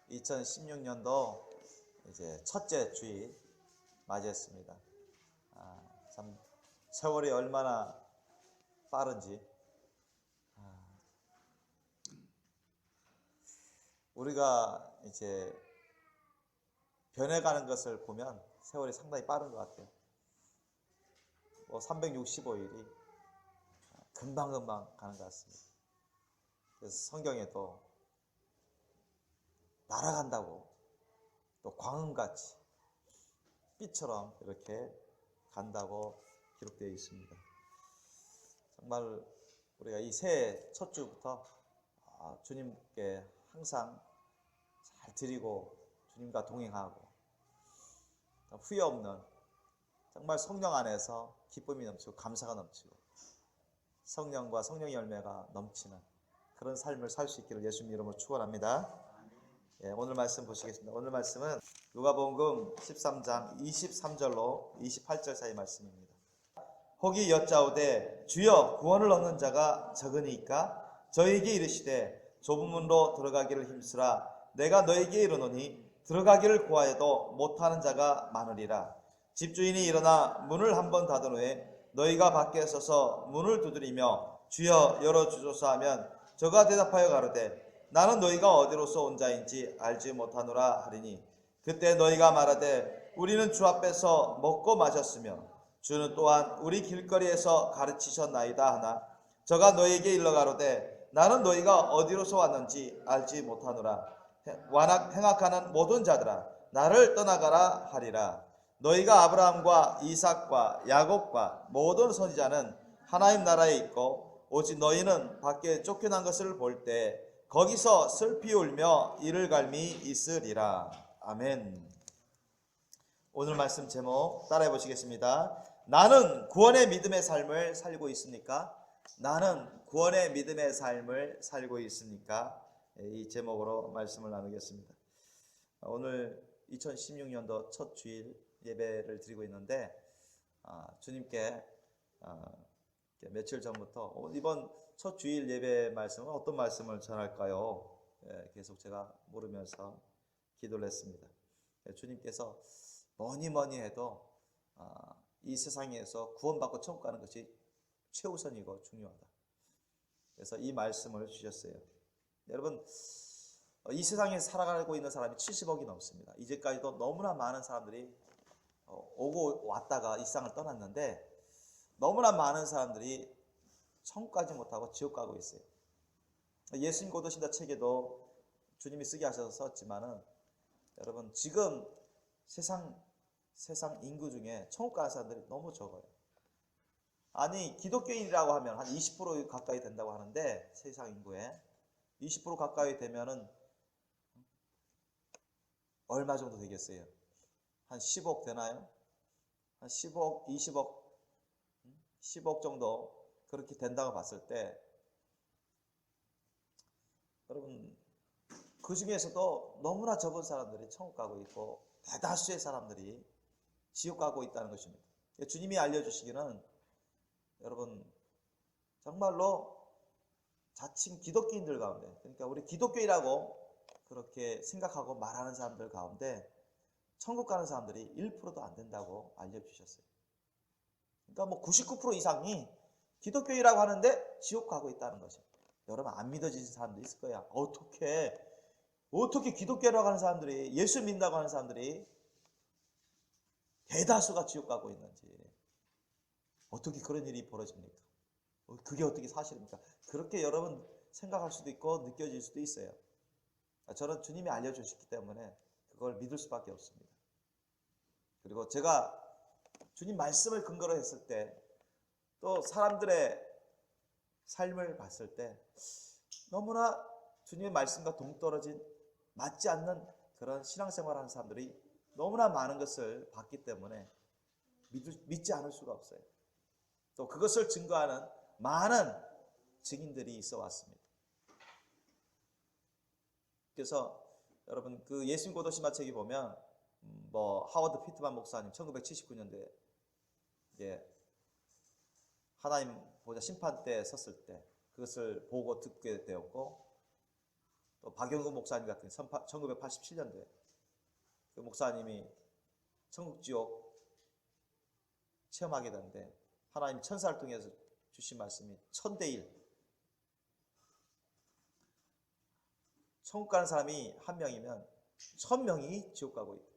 2016년도 이제 첫째 주일 맞이했습니다. 참 세월이 얼마나 빠른지. 우리가 이제 변해가는 것을 보면 세월이 상당히 빠른 것 같아요. 365일이 금방금방 가는 것 같습니다. 그래서 성경에도 날아간다고 또 광음같이 빛처럼 이렇게 간다고 기록되어 있습니다. 정말 우리가 이 새해 첫 주부터 주님께 항상 잘 드리고 주님과 동행하고 후회 없는 정말 성령 안에서 기쁨이 넘치고 감사가 넘치고 성령과 성령의 열매가 넘치는 그런 삶을 살 수 있기를 예수님 이름으로 축원합니다. 오늘 말씀 보시겠습니다. 오늘 말씀은 누가복음 13장 23절로 28절 사이 말씀입니다. 혹이 여짜오되 주여 구원을 얻는 자가 적으니까 저희에게 이르시되 좁은 문으로 들어가기를 힘쓰라. 내가 너에게 이르노니 들어가기를 구하여도 못하는 자가 많으리라. 집주인이 일어나 문을 한번 닫은 후에 너희가 밖에 서서 문을 두드리며 주여 열어주소서 하면 저가 대답하여 가로되 나는 너희가 어디로서 온 자인지 알지 못하노라 하리니 그때 너희가 말하되 우리는 주 앞에서 먹고 마셨으며 주는 또한 우리 길거리에서 가르치셨나이다 하나 저가 너희에게 일러 가로되 나는 너희가 어디로서 왔는지 알지 못하노라. 완악 행악하는 모든 자들아 나를 떠나가라 하리라. 너희가 아브라함과 이삭과 야곱과 모든 선지자는 하나님 나라에 있고 오직 너희는 밖에 쫓겨난 것을 볼 때 거기서 슬피 울며 이를 갈미 있으리라. 아멘. 오늘 말씀 제목 따라해 보시겠습니다. 나는 구원의 믿음의 삶을 살고 있습니까? 나는 구원의 믿음의 삶을 살고 있습니까? 이 제목으로 말씀을 나누겠습니다. 오늘 2016년도 첫 주일 예배를 드리고 있는데 주님께 며칠 전부터 이번 첫 주일 예배 말씀은 어떤 말씀을 전할까요? 계속 제가 물으면서 기도를 했습니다. 주님께서 뭐니 해도 이 세상에서 구원받고 천국 가는 것이 최우선이고 중요하다. 그래서 이 말씀을 주셨어요. 여러분 이 세상에 살아가고 있는 사람이 70억이 넘습니다. 이제까지도 너무나 많은 사람들이 오고 왔다가 이 세상을 떠났는데 너무나 많은 사람들이 천국 가지 못하고 지옥 가고 있어요. 예수님 고도신다 책에도 주님이 쓰게 하셔서 썼지만은 여러분 지금 세상 인구 중에 천국 가는 사람들이 너무 적어요. 아니 기독교인이라고 하면 한 20% 가까이 된다고 하는데 세상 인구에 20% 가까이 되면은 얼마 정도 되겠어요? 한 10억 되나요? 한 10억, 20억, 10억 정도 그렇게 된다고 봤을 때 여러분 그 중에서도 너무나 적은 사람들이 천국 가고 있고 대다수의 사람들이 지옥 가고 있다는 것입니다. 주님이 알려주시기는 여러분 정말로 자칭 기독교인들 가운데 그러니까 우리 기독교인이라고 그렇게 생각하고 말하는 사람들 가운데 천국 가는 사람들이 1%도 안 된다고 알려주셨어요. 그러니까 99% 이상이 기독교인이라고 하는데 지옥 가고 있다는 것입니다. 여러분 안 믿어지는 사람도 있을 거야. 어떻게 기독교라고 하는 사람들이 예수 믿는다고 하는 사람들이 대다수가 지옥 가고 있는지 어떻게 그런 일이 벌어집니까? 그게 어떻게 사실입니까? 그렇게 여러분 생각할 수도 있고 느껴질 수도 있어요. 저는 주님이 알려주셨기 때문에 그걸 믿을 수밖에 없습니다. 그리고 제가 주님 말씀을 근거로 했을 때 또 사람들의 삶을 봤을 때 너무나 주님의 말씀과 동떨어진 맞지 않는 그런 신앙생활을 하는 사람들이 너무나 많은 것을 봤기 때문에 믿지 않을 수가 없어요. 또 그것을 증거하는 많은 증인들이 있어 왔습니다. 그래서 여러분 그 예수님 고도신마 책에 보면 하워드 피트만 목사님 1979년도에 이제 하나님 보좌 심판 때 섰을 때 그것을 보고 듣게 되었고 또 박영구 목사님 같은 1987년도에 그 목사님이 천국지옥 체험하게 되는데 하나님 천사를 통해서 주신 말씀이 1000대1, 천국 가는 사람이 한 명이면 1000명이 지옥 가고 있다.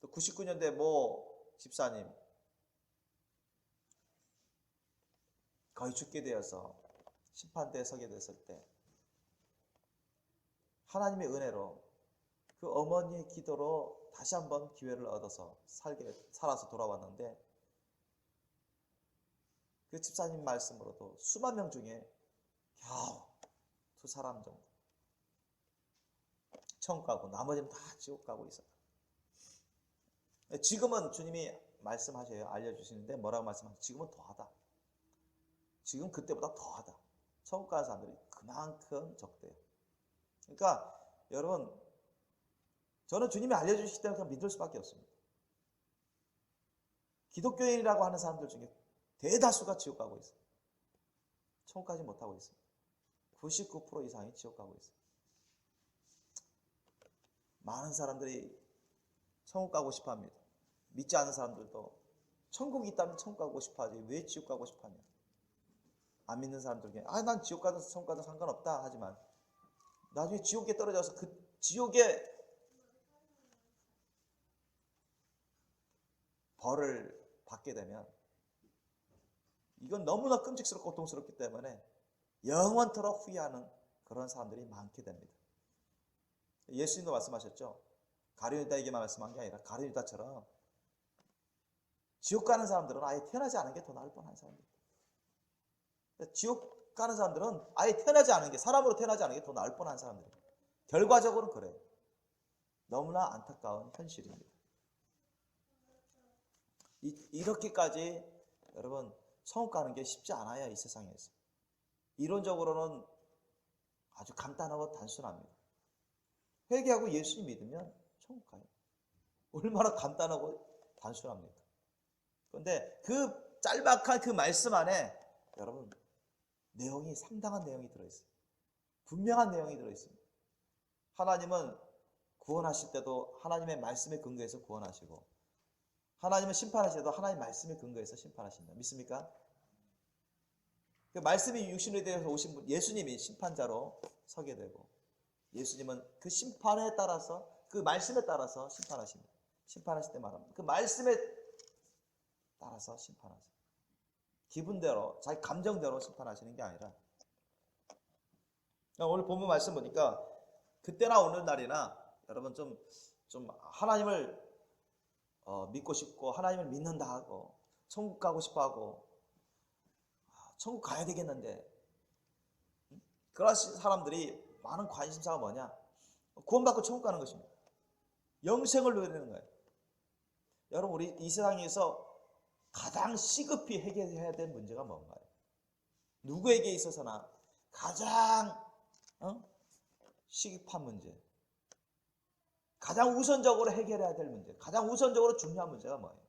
또 99년대 모 집사님 거의 죽게 되어서 심판대에 서게 됐을 때 하나님의 은혜로 그 어머니의 기도로 다시 한번 기회를 얻어서 살아서 돌아왔는데 그 집사님 말씀으로도 수만 명 중에 겨우 2사람 정도 천국 가고 나머지는 다 지옥 가고 있어요. 지금은 주님이 말씀하셔요. 알려주시는데 뭐라고 말씀하세요? 지금은 더하다. 지금 그때보다 더하다. 천국 가는 사람들이 그만큼 적대요. 그러니까 여러분, 저는 주님이 알려주시기 때문에 그냥 믿을 수밖에 없습니다. 기독교인이라고 하는 사람들 중에 대다수가 지옥 가고 있어요. 천국 가지 못하고 있습니다. 99% 이상이 지옥 가고 있어요. 많은 사람들이 천국 가고 싶어 합니다. 믿지 않는 사람들도 천국이 있다면 천국 가고 싶어 하지 왜 지옥 가고 싶어 하냐. 안 믿는 사람들 중에 난 지옥 가든 천국 가든 상관없다 하지만 나중에 지옥에 떨어져서 그 지옥에 벌을 받게 되면 이건 너무나 끔찍스럽고 고통스럽기 때문에 영원토록 후회하는 그런 사람들이 많게 됩니다. 예수님도 말씀하셨죠. 가룟유다에게만 말씀한 게 아니라 가룟유다처럼 지옥 가는 사람들은 아예 태어나지 않은 게 더 나을 뻔한 사람들입니다. 지옥 가는 사람들은 아예 태어나지 않은 게, 사람으로 태어나지 않은 게 더 나을 뻔한 사람들입니다. 결과적으로는 그래요. 너무나 안타까운 현실입니다. 이렇게까지 여러분 천국 가는 게 쉽지 않아요. 이 세상에서. 이론적으로는 아주 간단하고 단순합니다. 회개하고 예수님 믿으면 천국 가요. 얼마나 간단하고 단순합니까? 그런데 그 짤막한 그 말씀 안에 여러분 내용이, 상당한 내용이 들어있어요. 분명한 내용이 들어있습니다. 하나님은 구원하실 때도 하나님의 말씀에 근거해서 구원하시고, 하나님은 심판하실 때도 하나님의 말씀에 근거해서 심판하신다. 믿습니까? 그 말씀이 육신에 대해서 오신 분, 예수님이 심판자로 서게 되고, 예수님은 그 심판에 따라서, 그 말씀에 따라서 심판하십니다. 심판하실 때 말합니다. 그 말씀에 따라서 심판하십니다. 기분대로, 자기 감정대로 심판하시는 게 아니라, 오늘 본문 말씀 보니까 그때나 오늘날이나 여러분 좀 하나님을 믿고 싶고 하나님을 믿는다 하고 천국 가고 싶어 하고 천국 가야 되겠는데, 그런 사람들이 많은 관심사가 뭐냐? 구원받고 천국 가는 것입니다. 영생을 누리는 거예요. 여러분, 우리 이 세상에서 가장 시급히 해결해야 될 문제가 뭔가요? 누구에게 있어서나 가장 시급한 문제, 가장 우선적으로 해결해야 될 문제, 가장 우선적으로 중요한 문제가 뭐예요?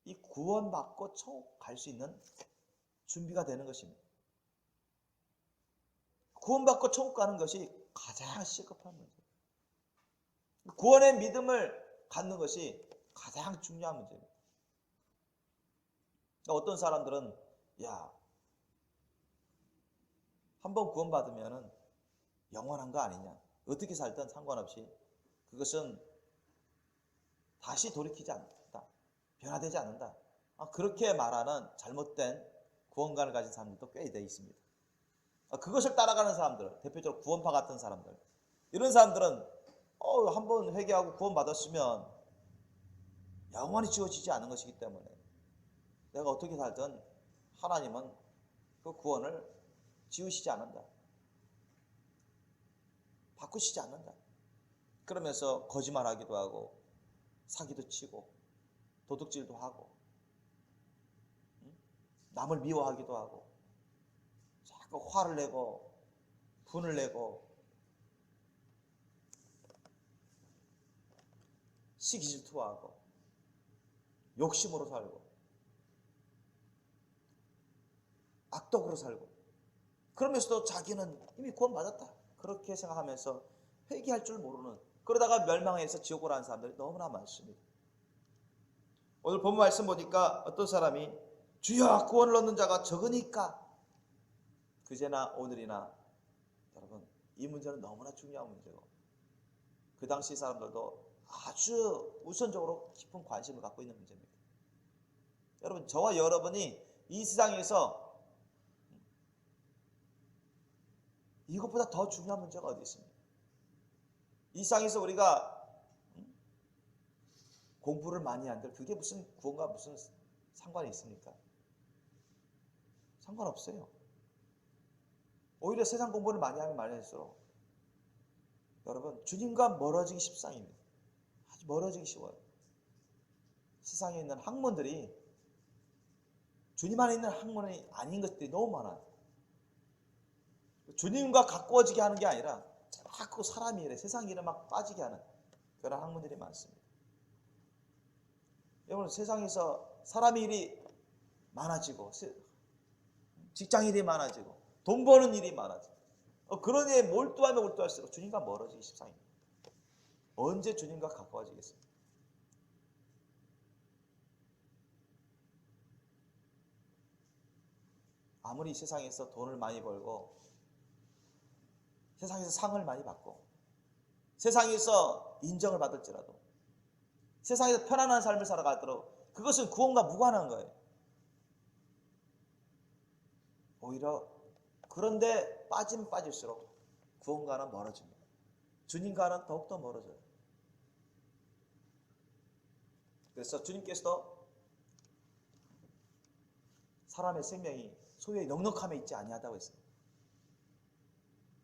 이 구원받고 천국 갈 수 있는 준비가 되는 것입니다. 구원받고 천국 가는 것이 가장 시급한 문제예요. 구원의 믿음을 갖는 것이 가장 중요한 문제입니다. 어떤 사람들은 한번 구원받으면 영원한 거 아니냐, 어떻게 살든 상관없이 그것은 다시 돌이키지 않는다, 변화되지 않는다, 그렇게 말하는 잘못된 구원관을 가진 사람들도 꽤 되어 있습니다. 그것을 따라가는 사람들, 대표적으로 구원파 같은 사람들, 이런 사람들은 한번 회개하고 구원받았으면 영원히 지워지지 않은 것이기 때문에 내가 어떻게 살든 하나님은 그 구원을 지우시지 않는다, 바꾸시지 않는다. 그러면서 거짓말하기도 하고 사기도 치고 도둑질도 하고 남을 미워하기도 하고 자꾸 화를 내고 분을 내고 시기질투하고 욕심으로 살고 악독으로 살고 그러면서도 자기는 이미 구원받았다 그렇게 생각하면서 회개할 줄 모르는, 그러다가 멸망해서 지옥으로 가는 사람들이 너무나 많습니다. 오늘 본문 말씀 보니까 어떤 사람이 주여 구원을 얻는 자가 적으니까, 그제나 오늘이나 여러분 이 문제는 너무나 중요한 문제고, 그 당시 사람들도 아주 우선적으로 깊은 관심을 갖고 있는 문제입니다. 여러분, 저와 여러분이 이 세상에서 이것보다 더 중요한 문제가 어디 있습니까? 이 세상에서 우리가 공부를 많이 한들 그게 무슨 구원과 무슨 상관이 있습니까? 상관없어요. 오히려 세상 공부를 많이 하면 많이 할수록 여러분 주님과 멀어지기 십상입니다. 아주 멀어지기 쉬워요. 세상에 있는 학문들이 주님 안에 있는 학문이 아닌 것들이 너무 많아요. 주님과 가까워지게 하는 게 아니라 자꾸 사람 일에, 세상 일에 막 빠지게 하는 그런 학문들이 많습니다. 여러분, 세상에서 사람 일이 많아지고 직장 일이 많아지고 돈 버는 일이 많아지고 그런 일에 몰두하면 몰두할수록 주님과 멀어지기 십상입니다. 언제 주님과 가까워지겠습니까? 아무리 세상에서 돈을 많이 벌고 세상에서 상을 많이 받고 세상에서 인정을 받을지라도 세상에서 편안한 삶을 살아가도록 그것은 구원과 무관한 거예요. 오히려 그런데 빠지면 빠질수록 구원과는 멀어집니다. 주님과는 더욱더 멀어져요. 그래서 주님께서도 사람의 생명이 소유의 넉넉함에 있지 아니하다고 했습니다.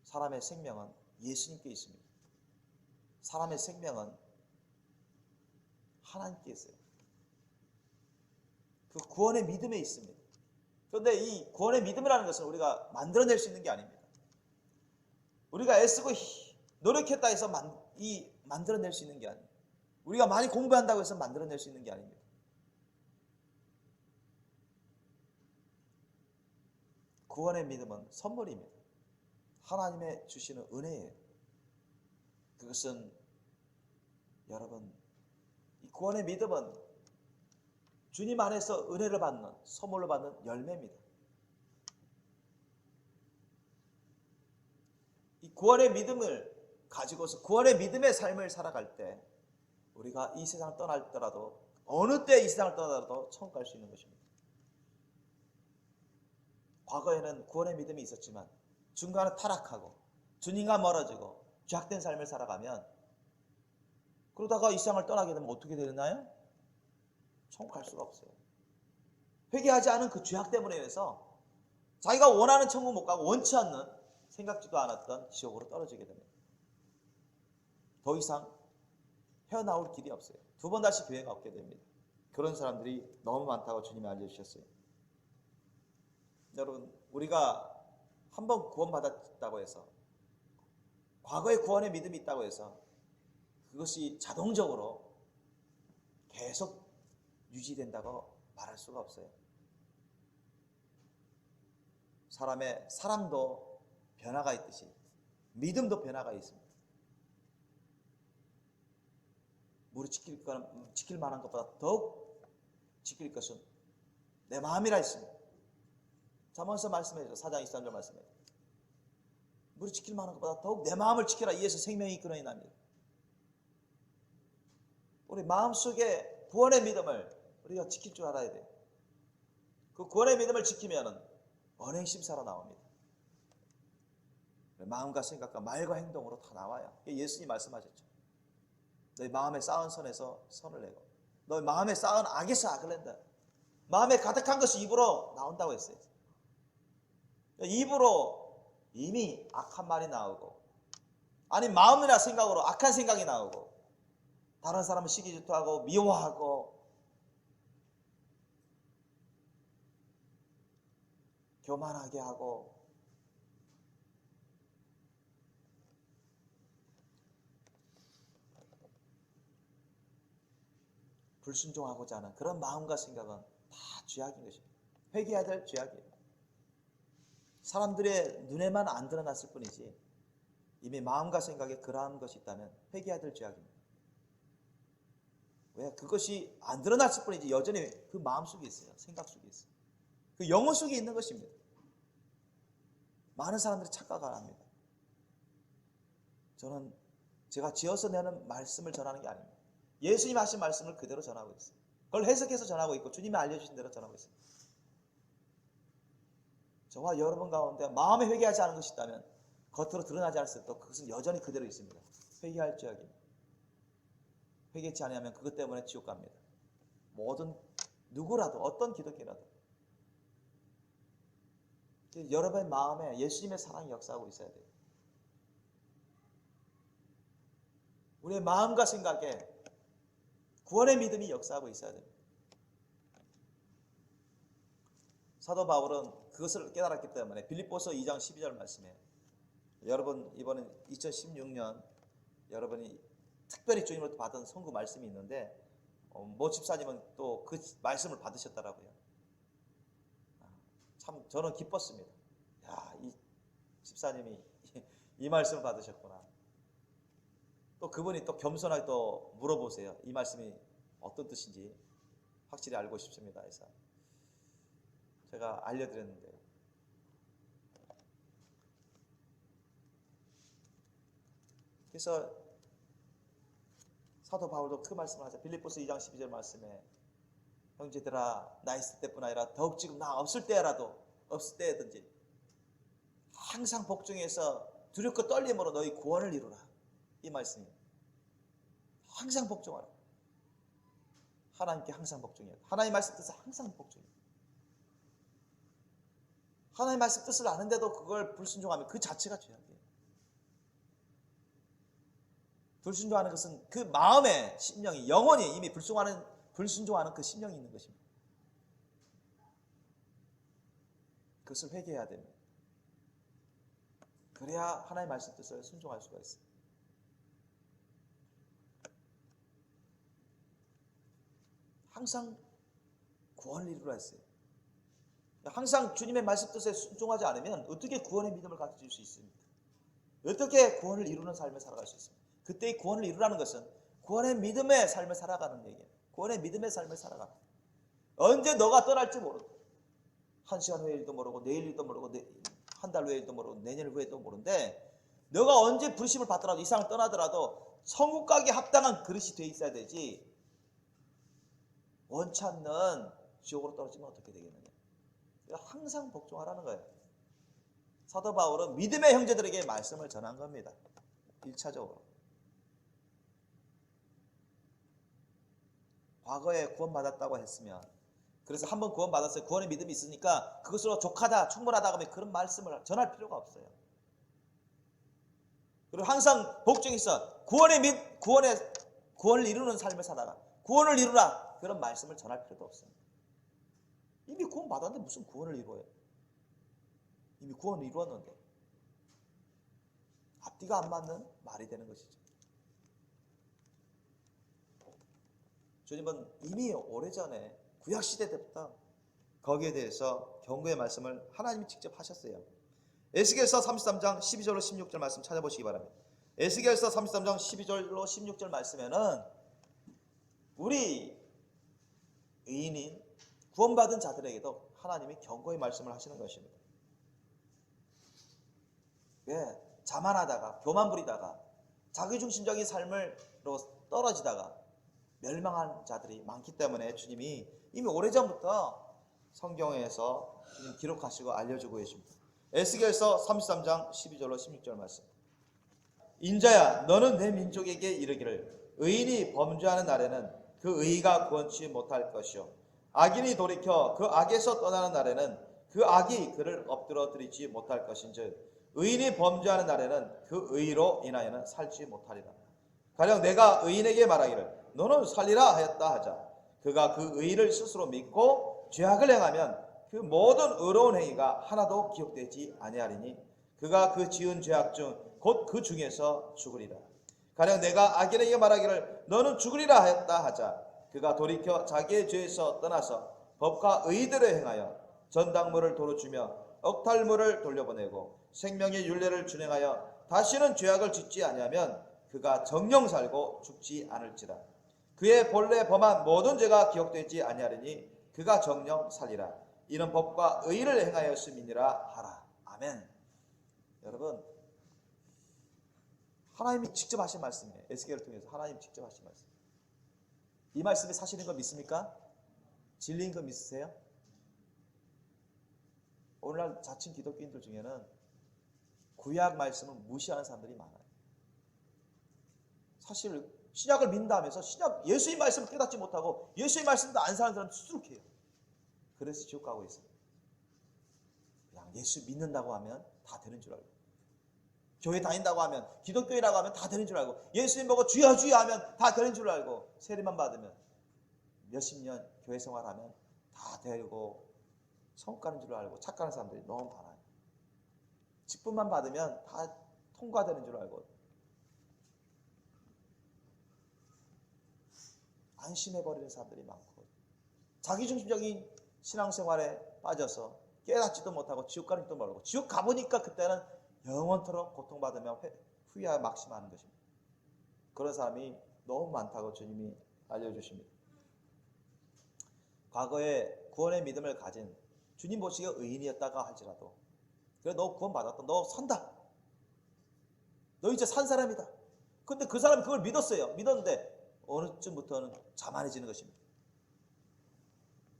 사람의 생명은 예수님께 있습니다. 사람의 생명은 하나님께 있어요. 그 구원의 믿음에 있습니다. 그런데 이 구원의 믿음이라는 것은 우리가 만들어낼 수 있는 게 아닙니다. 우리가 애쓰고 노력했다 해서 만들어낼 수 있는 게 아닙니다. 우리가 많이 공부한다고 해서 만들어낼 수 있는 게 아닙니다. 구원의 믿음은 선물입니다. 하나님의 주시는 은혜예요. 그것은 여러분, 이 구원의 믿음은 주님 안에서 은혜를 받는, 선물로 받는 열매입니다. 이 구원의 믿음을 가지고서 구원의 믿음의 삶을 살아갈 때 우리가 이 세상을 떠나더라도 어느 때 이 세상을 떠나더라도 천국 갈 수 있는 것입니다. 과거에는 구원의 믿음이 있었지만 중간에 타락하고 주님과 멀어지고 죄악된 삶을 살아가면 그러다가 이 세상을 떠나게 되면 어떻게 되나요? 천국 갈 수가 없어요. 회개하지 않은 그 죄악 때문에 인해서 자기가 원하는 천국 못 가고 원치 않는 생각지도 않았던 지옥으로 떨어지게 됩니다. 더 이상 헤어나올 길이 없어요. 두 번 다시 기회가 없게 됩니다. 그런 사람들이 너무 많다고 주님이 알려주셨어요. 여러분, 우리가 한번 구원받았다고 해서 과거의 구원의 믿음이 있다고 해서 그것이 자동적으로 계속 유지된다고 말할 수가 없어요. 사람도 변화가 있듯이 믿음도 변화가 있습니다. 우리 지킬 만한 것보다 더욱 지킬 것은 내 마음이라 했습니다. 잠언서 말씀해줘. 4장 23절 말씀해줘. 우리 지킬 만한 것보다 더욱 내 마음을 지켜라. 이에서 생명이 이끌어내 납니다. 우리 마음속에 구원의 믿음을 우리가 지킬 줄 알아야 돼요. 그 구원의 믿음을 지키면 언행심사로 나옵니다. 마음과 생각과 말과 행동으로 다 나와요. 예수님 말씀하셨죠. 너희 마음에 쌓은 선에서 선을 내고 너희 마음에 쌓은 악에서 악을 낸다. 마음에 가득한 것이 입으로 나온다고 했어요. 입으로 이미 악한 말이 나오고 아니 마음이나 생각으로 악한 생각이 나오고 다른 사람을 시기 질투하고 미워하고 교만하게 하고 불순종하고자 하는 그런 마음과 생각은 다 죄악인 것입니다. 회개해야 될 죄악이에요. 사람들의 눈에만 안 드러났을 뿐이지 이미 마음과 생각에 그러한 것이 있다면 회개해야 될 죄악입니다. 왜? 그것이 안 드러났을 뿐이지 여전히 그 마음 속에 있어요. 생각 속에 있어요. 그 영혼 속에 있는 것입니다. 많은 사람들이 착각을 합니다. 저는 제가 지어서 내는 말씀을 전하는 게 아닙니다. 예수님 하신 말씀을 그대로 전하고 있어요. 그걸 해석해서 전하고 있고 주님이 알려주신 대로 전하고 있습니다. 저와 여러분 가운데 마음에 회개하지 않은 것이 있다면 겉으로 드러나지 않을 때 그것은 여전히 그대로 있습니다. 회개할 죄악입니다. 회개치 않으면 그것 때문에 지옥 갑니다. 모든 누구라도 어떤 기독교라도 여러분의 마음에 예수님의 사랑이 역사하고 있어야 돼요. 우리의 마음과 생각에 구원의 믿음이 역사하고 있어야 됩니다. 사도 바울은 그것을 깨달았기 때문에 빌립보서 2장 12절 말씀에 여러분 이번엔 2016년 여러분이 특별히 주님으로부터 받은 선구 말씀이 있는데 모 집사님은 또 그 말씀을 받으셨더라고요. 참 저는 기뻤습니다. 야, 이 집사님이 이 말씀을 받으셨구나. 또 그분이 또 겸손하게 또 물어보세요. 이 말씀이 어떤 뜻인지 확실히 알고 싶습니다. 해서 제가 알려드렸는데요. 그래서 사도 바울도 그 말씀을 하죠. 빌립보서 2장 12절 말씀에 형제들아 나 있을 때뿐 아니라 더욱 지금 나 없을 때라도 없을 때든지 항상 복종해서 두렵고 떨림으로 너희 구원을 이루라. 이 말씀이에요. 항상 복종하라. 하나님께 항상 복종해야 돼. 하나님 말씀 뜻을 항상 복종해야 돼. 하나님 말씀 뜻을 아는데도 그걸 불순종하면 그 자체가 죄악이에요. 불순종하는 것은 그 마음의 심령이 영혼이 이미 불순종하는 그 심령이 있는 것입니다. 그것을 회개해야 됩니다. 그래야 하나님의 말씀 뜻을 순종할 수가 있어요. 항상 구원을 이루라 했어요. 항상 주님의 말씀 뜻에 순종하지 않으면 어떻게 구원의 믿음을 가질 수 있습니까? 어떻게 구원을 이루는 삶을 살아갈 수 있습니까? 그때의 구원을 이루라는 것은 구원의 믿음의 삶을 살아가는 얘기예요. 구원의 믿음의 삶을 살아가는. 언제 너가 떠날지 모르고 1시간 후의 일도 모르고 내일 일도 모르고 한 달 후의 일도 모르고 내년 후에도 모르는데 너가 언제 부르심을 받더라도 이 세상을 떠나더라도 천국 가기에 합당한 그릇이 돼 있어야 되지 원치 않는 지옥으로 떨어지면 어떻게 되겠느냐. 항상 복종하라는 거예요. 사도 바울은 믿음의 형제들에게 말씀을 전한 겁니다. 1차적으로. 과거에 구원받았다고 했으면 그래서 한번 구원받았어요. 구원의 믿음이 있으니까 그것으로 족하다 충분하다 하면 그런 말씀을 전할 필요가 없어요. 그리고 항상 복종해서 구원을 이루는 삶을 살아라. 구원을 이루라. 그런 말씀을 전할 필요도 없습니다. 이미 구원받았는데 무슨 구원을 이루어요? 이미 구원을 이루었는데 앞뒤가 안 맞는 말이 되는 것이죠. 주님은 이미 오래전에 구약시대 때부터 거기에 대해서 경고의 말씀을 하나님이 직접 하셨어요. 에스겔서 33장 12절로 16절 말씀 찾아보시기 바랍니다. 에스겔서 33장 12절로 16절 말씀에는 우리 의인인 구원받은 자들에게도 하나님이 경고의 말씀을 하시는 것입니다. 왜? 자만하다가 교만 부리다가 자기중심적인 삶으로 떨어지다가 멸망한 자들이 많기 때문에 주님이 이미 오래전부터 성경에서 주님 기록하시고 알려주고 계십니다. 에스겔서 33장 12절로 16절 말씀. 인자야 너는 내 민족에게 이르기를 의인이 범죄하는 날에는 그 의가 구원치 못할 것이요 악인이 돌이켜 그 악에서 떠나는 날에는 그 악이 그를 엎드려 들이지 못할 것인즉 의인이 범죄하는 날에는 그 의로 인하여는 살지 못하리라. 가령 내가 의인에게 말하기를 너는 살리라 하였다 하자 그가 그 의를 스스로 믿고 죄악을 행하면 그 모든 의로운 행위가 하나도 기억되지 아니하리니 그가 그 지은 죄악 중 곧 그 중에서 죽으리라. 가령 내가 악인에게 말하기를 너는 죽으리라 하였다 하자 그가 돌이켜 자기의 죄에서 떠나서 법과 의대로 행하여 전당물을 도로 주며 억탈물을 돌려보내고 생명의 율례를 준행하여 다시는 죄악을 짓지 아니하면 그가 정령 살고 죽지 않을지라. 그의 본래 범한 모든 죄가 기억되지 아니하리니 그가 정령 살리라. 이는 법과 의를 행하였음이니라 하라. 아멘. 여러분, 하나님이 직접 하신 말씀이에요. 에스겔을 통해서 하나님 직접 하신 말씀. 이 말씀이 사실인 거 믿습니까? 진리인 거 믿으세요? 오늘날 자칭 기독교인들 중에는 구약 말씀을 무시하는 사람들이 많아요. 사실 신약을 믿는다면서 신약 예수의 말씀을 깨닫지 못하고 예수의 말씀도 안 사는 사람 수두룩해요. 그래서 지옥 가고 있어요. 그냥 예수 믿는다고 하면 다 되는 줄 알고, 교회 다닌다고 하면, 기독교인이라고 하면 다 되는 줄 알고, 예수님 보고 주여 주여 하면 다 되는 줄 알고, 세례만 받으면 몇십 년 교회 생활하면 다 되고 천국 가는 줄 알고 착각하는 사람들이 너무 많아요. 직분만 받으면 다 통과되는 줄 알고 안심해버리는 사람들이 많고, 자기중심적인 신앙생활에 빠져서 깨닫지도 못하고 지옥 가는 줄도 모르고, 지옥 가보니까 그때는 영원토록 고통받으며 후회하여 막심하는 것입니다. 그런 사람이 너무 많다고 주님이 알려주십니다. 과거에 구원의 믿음을 가진, 주님 보시기에 의인이었다가 할지라도, 그래 너 구원 받았다, 너 산다, 너 이제 산 사람이다. 근데 그 사람이 그걸 믿었어요. 믿었는데 어느 쯤부터는 자만해지는 것입니다.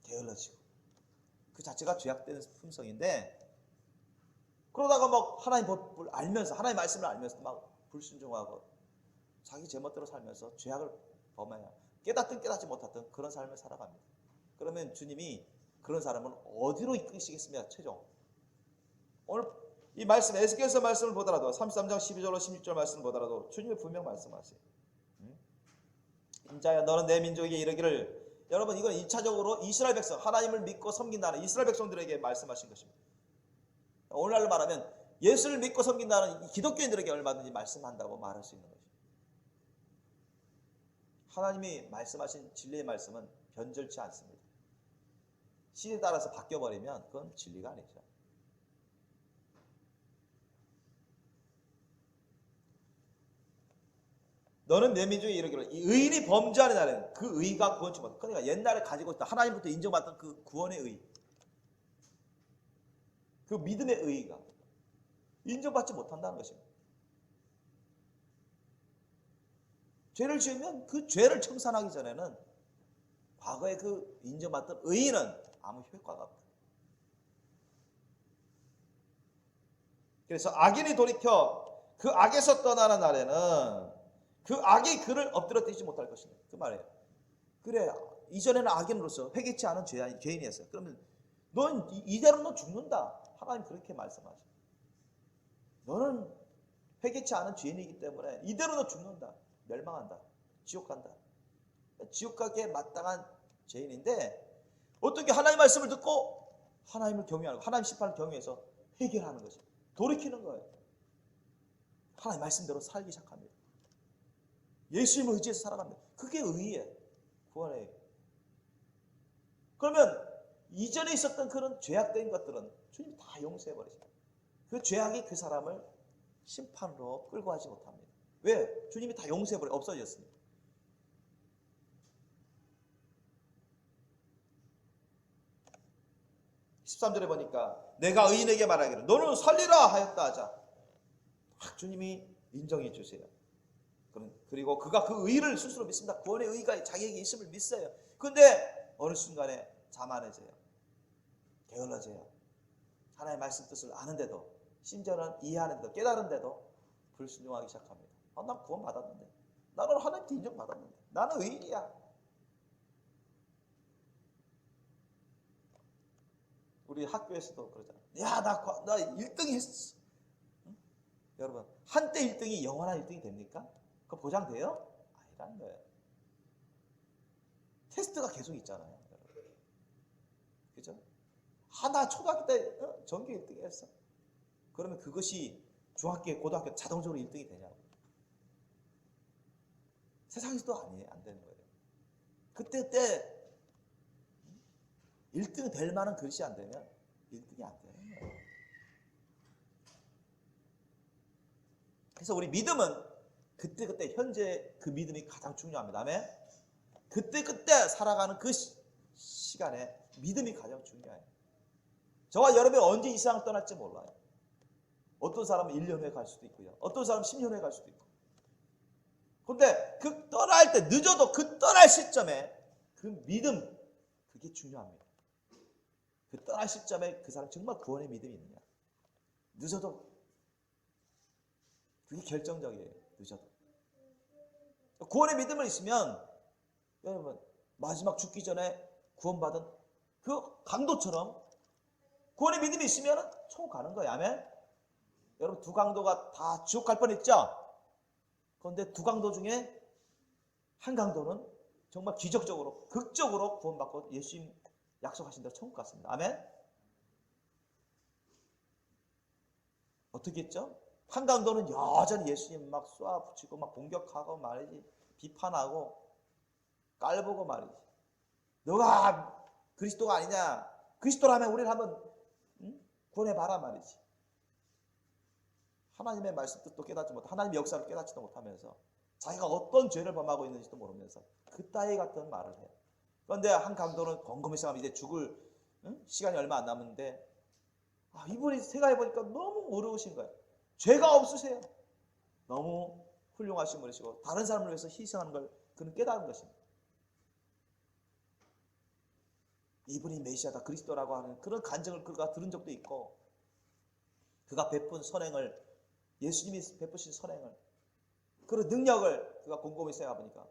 게을러지고, 그 자체가 죄악되는 품성인데, 그러다가 막 하나님 법을 알면서, 하나님 말씀을 알면서 막 불순종하고 자기 제멋대로 살면서 죄악을 범해요. 깨닫든 깨닫지 못했든 그런 삶을 살아갑니다. 그러면 주님이 그런 사람은 어디로 이끄시겠습니까? 최종 오늘 이 말씀, 에스겔서 말씀을 보더라도 33장 12절로 16절 말씀을 보더라도 주님이 분명 말씀하세요. 인자야 너는 내 민족에게 이르기를, 여러분 이건 2차적으로 이스라엘 백성, 하나님을 믿고 섬긴다는 이스라엘 백성들에게 말씀하신 것입니다. 오늘날로 말하면 예수를 믿고 섬긴다는 기독교인들에게 얼마든지 말씀한다고 말할 수 있는 것입니다. 하나님이 말씀하신 진리의 말씀은 변절치 않습니다. 시대에 따라서 바뀌어버리면 그건 진리가 아니죠. 너는 내 민족에 이르기를 이 의인이 범죄하는 날에는 그 의가 구원치 못한다. 그러니까 옛날에 가지고 있던 하나님부터 인정받던 그 구원의 의, 그 믿음의 의가 인정받지 못한다는 것입니다. 죄를 지으면 그 죄를 청산하기 전에는 과거에 그 인정받던 의는 아무 효과가 없다. 그래서 악인이 돌이켜 그 악에서 떠나는 날에는 그 악이 그를 엎드려 뛰지 못할 것이다. 그 말이에요. 그래, 이전에는 악인으로서 회개치 않은 죄인이었어요. 그러면 넌 이대로 너 죽는다. 하나님 그렇게 말씀하셔. 너는 회개치 않은 죄인이기 때문에 이대로 너 죽는다. 멸망한다. 지옥 간다. 지옥 가기에 마땅한 죄인인데, 어떻게 하나님 말씀을 듣고 하나님을 경외하고 하나님 심판을 경외해서 해결하는 것이, 돌이키는 거예요. 하나님 말씀대로 살기 시작합니다. 예수님을 의지해서 살아갑니다. 그게 의예요. 구원의 의. 그러면 이전에 있었던 그런 죄악된 것들은 주님 다 용서해버리십니다. 그 죄악이 그 사람을 심판으로 끌고 가지 못합니다. 왜? 주님이 다 용서해버려 없어졌습니다. (13절에) 보니까 내가 의인에게 말하기를 너는 살리라 하였다 하자 주님이 인정해 주세요. 그리고 그가 그 의를 스스로 믿습니다. 구원의 의가 자기에게 있음을 믿어요. 그런데 어느 순간에 자만해져요. 게을러져요. 하나님의 말씀 뜻을 아는데도, 심지어는 이해하는데도, 깨달은데도 불순종하기 시작합니다. 난 구원 받았는데, 나는 하나님께 인정받았는데, 나는 의인이야. 우리 학교에서도 그러잖아요. 야, 나 1등 했어. 응? 여러분, 한때 1등이 영원한 1등이 됩니까? 그거 보장돼요? 아니라는 거예요. 테스트가 계속 있잖아요. 그죠? 나 초등학교 때 전교 1등 했어. 그러면 그것이 중학교, 고등학교 자동적으로 1등이 되냐고. 세상에서도 안 되는 거예요. 그때 1등 될 만한 글씨 안 되면 1등이 안 되는 거예요. 그래서 우리 믿음은 그때그때 현재 그 믿음이 가장 중요합니다. 아멘. 그때그때 살아가는 그 시간에 믿음이 가장 중요해요. 저와 여러분이 언제 이 세상을 떠날지 몰라요. 어떤 사람은 1년 후에 갈 수도 있고요. 어떤 사람은 10년 후에 갈 수도 있고. 그런데 그 떠날 때 늦어도 그 떠날 시점에 그 믿음, 그게 중요합니다. 그 떠날 시점에 그 사람 정말 구원의 믿음이 있느냐. 늦어도 그게 결정적이에요. 늦어도. 구원의 믿음을 있으면 여러분 마지막 죽기 전에 구원받은 그 강도처럼 구원의 믿음이 있으면 천국 가는 거예요. 아멘. 여러분 두 강도가 다 지옥 갈 뻔했죠. 그런데 두 강도 중에 한 강도는 정말 기적적으로 극적으로 구원받고 예수님 약속하신 대로 천국 갔습니다. 아멘. 어떻게 했죠? 한 강도는 여전히 예수님 막 쏘아붙이고 막 공격하고 말이지, 비판하고 깔보고 말이지. 너가 그리스도가 아니냐? 그리스도라면 우리를 한번 구원해봐라 말이지. 하나님의 말씀 뜻도 깨닫지 못하고 하나님의 역사를 깨닫지도 못하면서 자기가 어떤 죄를 범하고 있는지도 모르면서 그따위 같은 말을 해요. 그런데 한 강도는 곰곰이 생각하면 이제 죽을 시간이 얼마 안 남았는데 이분이 생각해보니까 너무 어려우신 거예요. 죄가 없으세요. 너무 훌륭하신 분이시고 다른 사람을 위해서 희생하는 걸 그는 깨달은 것입니다. 이분이 메시아다 그리스도라고 하는 그런 간증을 그가 들은 적도 있고 그가 베푼 선행을 예수님이 베푸신 선행을 그런 능력을 그가 곰곰이 생각해보니까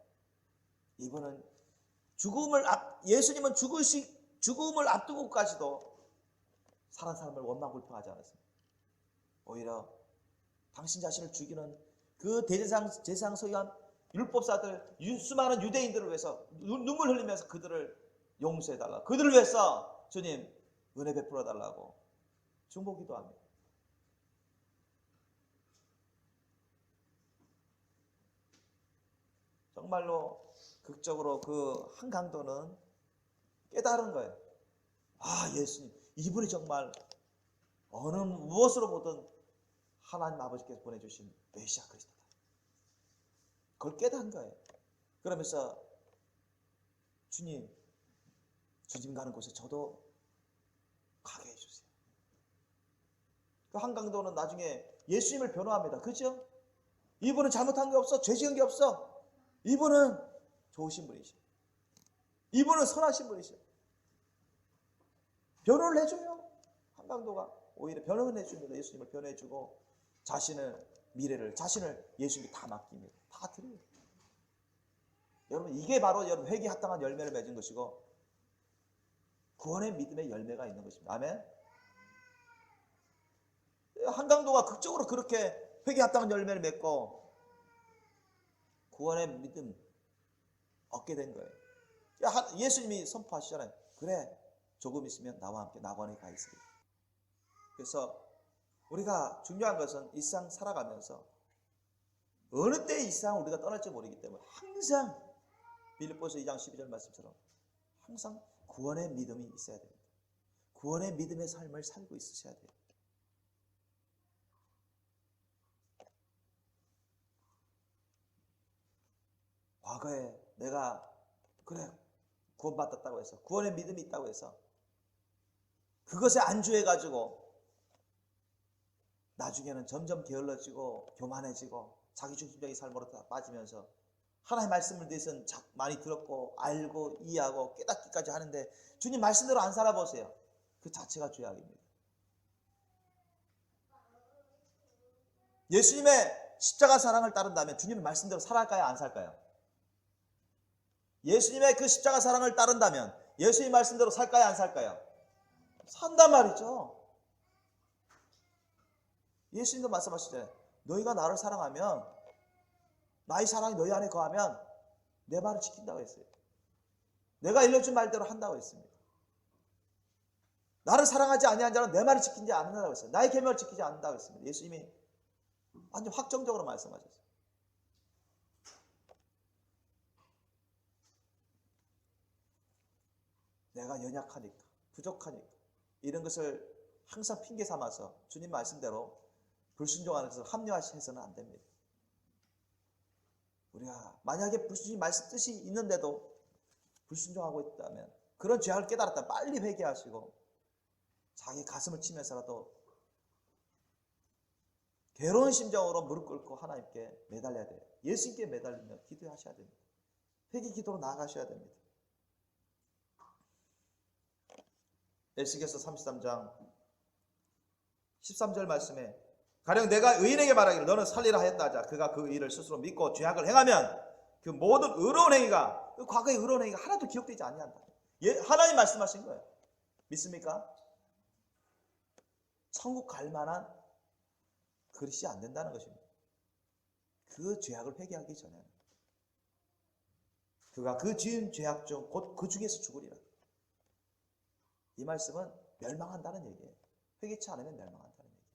이분은 예수님은 죽음을 앞두고까지도 사는 사람을 원망불평하지 않았습니다. 오히려 당신 자신을 죽이는 그 제사장 서기관 율법사들 수많은 유대인들을 위해서 눈물 흘리면서 그들을 용서해달라. 그들을 위해서 주님 은혜 베풀어 달라고 중보기도 합니다. 정말로 극적으로 그 한 강도는 깨달은 거예요. 예수님 이분이 정말 어느 무엇으로 보든 하나님 아버지께서 보내주신 메시아 그리스도다. 그걸 깨달은 거예요. 그러면서 주님 가는 곳에 저도 가게 해주세요. 그 한강도는 나중에 예수님을 변호합니다. 그죠? 이분은 잘못한 게 없어. 죄 지은 게 없어. 이분은 좋으신 분이셔. 이분은 선하신 분이셔. 변호를 해줘요. 한강도가 오히려 변호를 해줍니다. 예수님을 변호해주고 자신의 미래를 자신을 예수님께 다 맡깁니다. 다 드려요. 여러분 이게 바로 여러분 회개에 합당한 열매를 맺은 것이고 구원의 믿음의 열매가 있는 것입니다. 아멘. 한강도가 극적으로 그렇게 회개에 합당한 열매를 맺고 구원의 믿음 얻게 된 거예요. 예수님이 선포하시잖아요. 그래 조금 있으면 나와 함께 낙원에 가 있으리라. 그래서 우리가 중요한 것은 이 세상 살아가면서 어느 때 이 세상 우리가 떠날지 모르기 때문에 항상 빌립보서 2장 12절 말씀처럼 항상 구원의 믿음이 있어야 됩니다. 구원의 믿음의 삶을 살고 있으셔야 돼요. 과거에 내가 그래 구원받았다고 해서 구원의 믿음이 있다고 해서 그것에 안주해가지고 나중에는 점점 게을러지고 교만해지고 자기중심적인 삶으로 빠지면서 하나님의 말씀을 대해서는 많이 들었고 알고 이해하고 깨닫기까지 하는데 주님 말씀대로 안 살아보세요. 그 자체가 죄악입니다. 예수님의 십자가 사랑을 따른다면 주님의 말씀대로 살아갈까요? 안 살까요? 예수님의 그 십자가 사랑을 따른다면 예수님 말씀대로 살까요? 안 살까요? 산단 말이죠. 예수님도 말씀하시잖아요. 너희가 나를 사랑하면 나의 사랑이 너희 안에 거하면 내 말을 지킨다고 했어요. 내가 일러준 말대로 한다고 했습니다. 나를 사랑하지 아니한 자는 내 말을 지키지 않는다고 했어요. 나의 계명을 지키지 않는다고 했습니다. 예수님이 완전 확정적으로 말씀하셨어요. 내가 연약하니까 부족하니까 이런 것을 항상 핑계 삼아서 주님 말씀대로 불순종하는 것을 합리화해서는 안 됩니다. 우리가 만약에 불순종이 말씀 뜻이 있는데도 불순종하고 있다면, 그런 죄악을 깨달았다면 빨리 회개하시고 자기 가슴을 치면서라도 괴로운 심정으로 무릎 꿇고 하나님께 매달려야 돼요. 예수님께 매달리며 기도하셔야 됩니다. 회개 기도로 나아가셔야 됩니다. 에스겔서 33장 13절 말씀에 가령 내가 의인에게 말하기를 너는 살리라 하였다 하자 그가 그 일을 스스로 믿고 죄악을 행하면 그 모든 의로운 행위가, 그 과거의 의로운 행위가 하나도 기억되지 아니한다. 하나님 말씀하신 거예요. 믿습니까? 천국 갈 만한 그릇이 안 된다는 것입니다. 그 죄악을 회개하기 전에 그가 그 지은 죄악 중 곧 그 중에서 죽으리라. 이 말씀은 멸망한다는 얘기예요. 회개치 않으면 멸망한다는 얘기예요.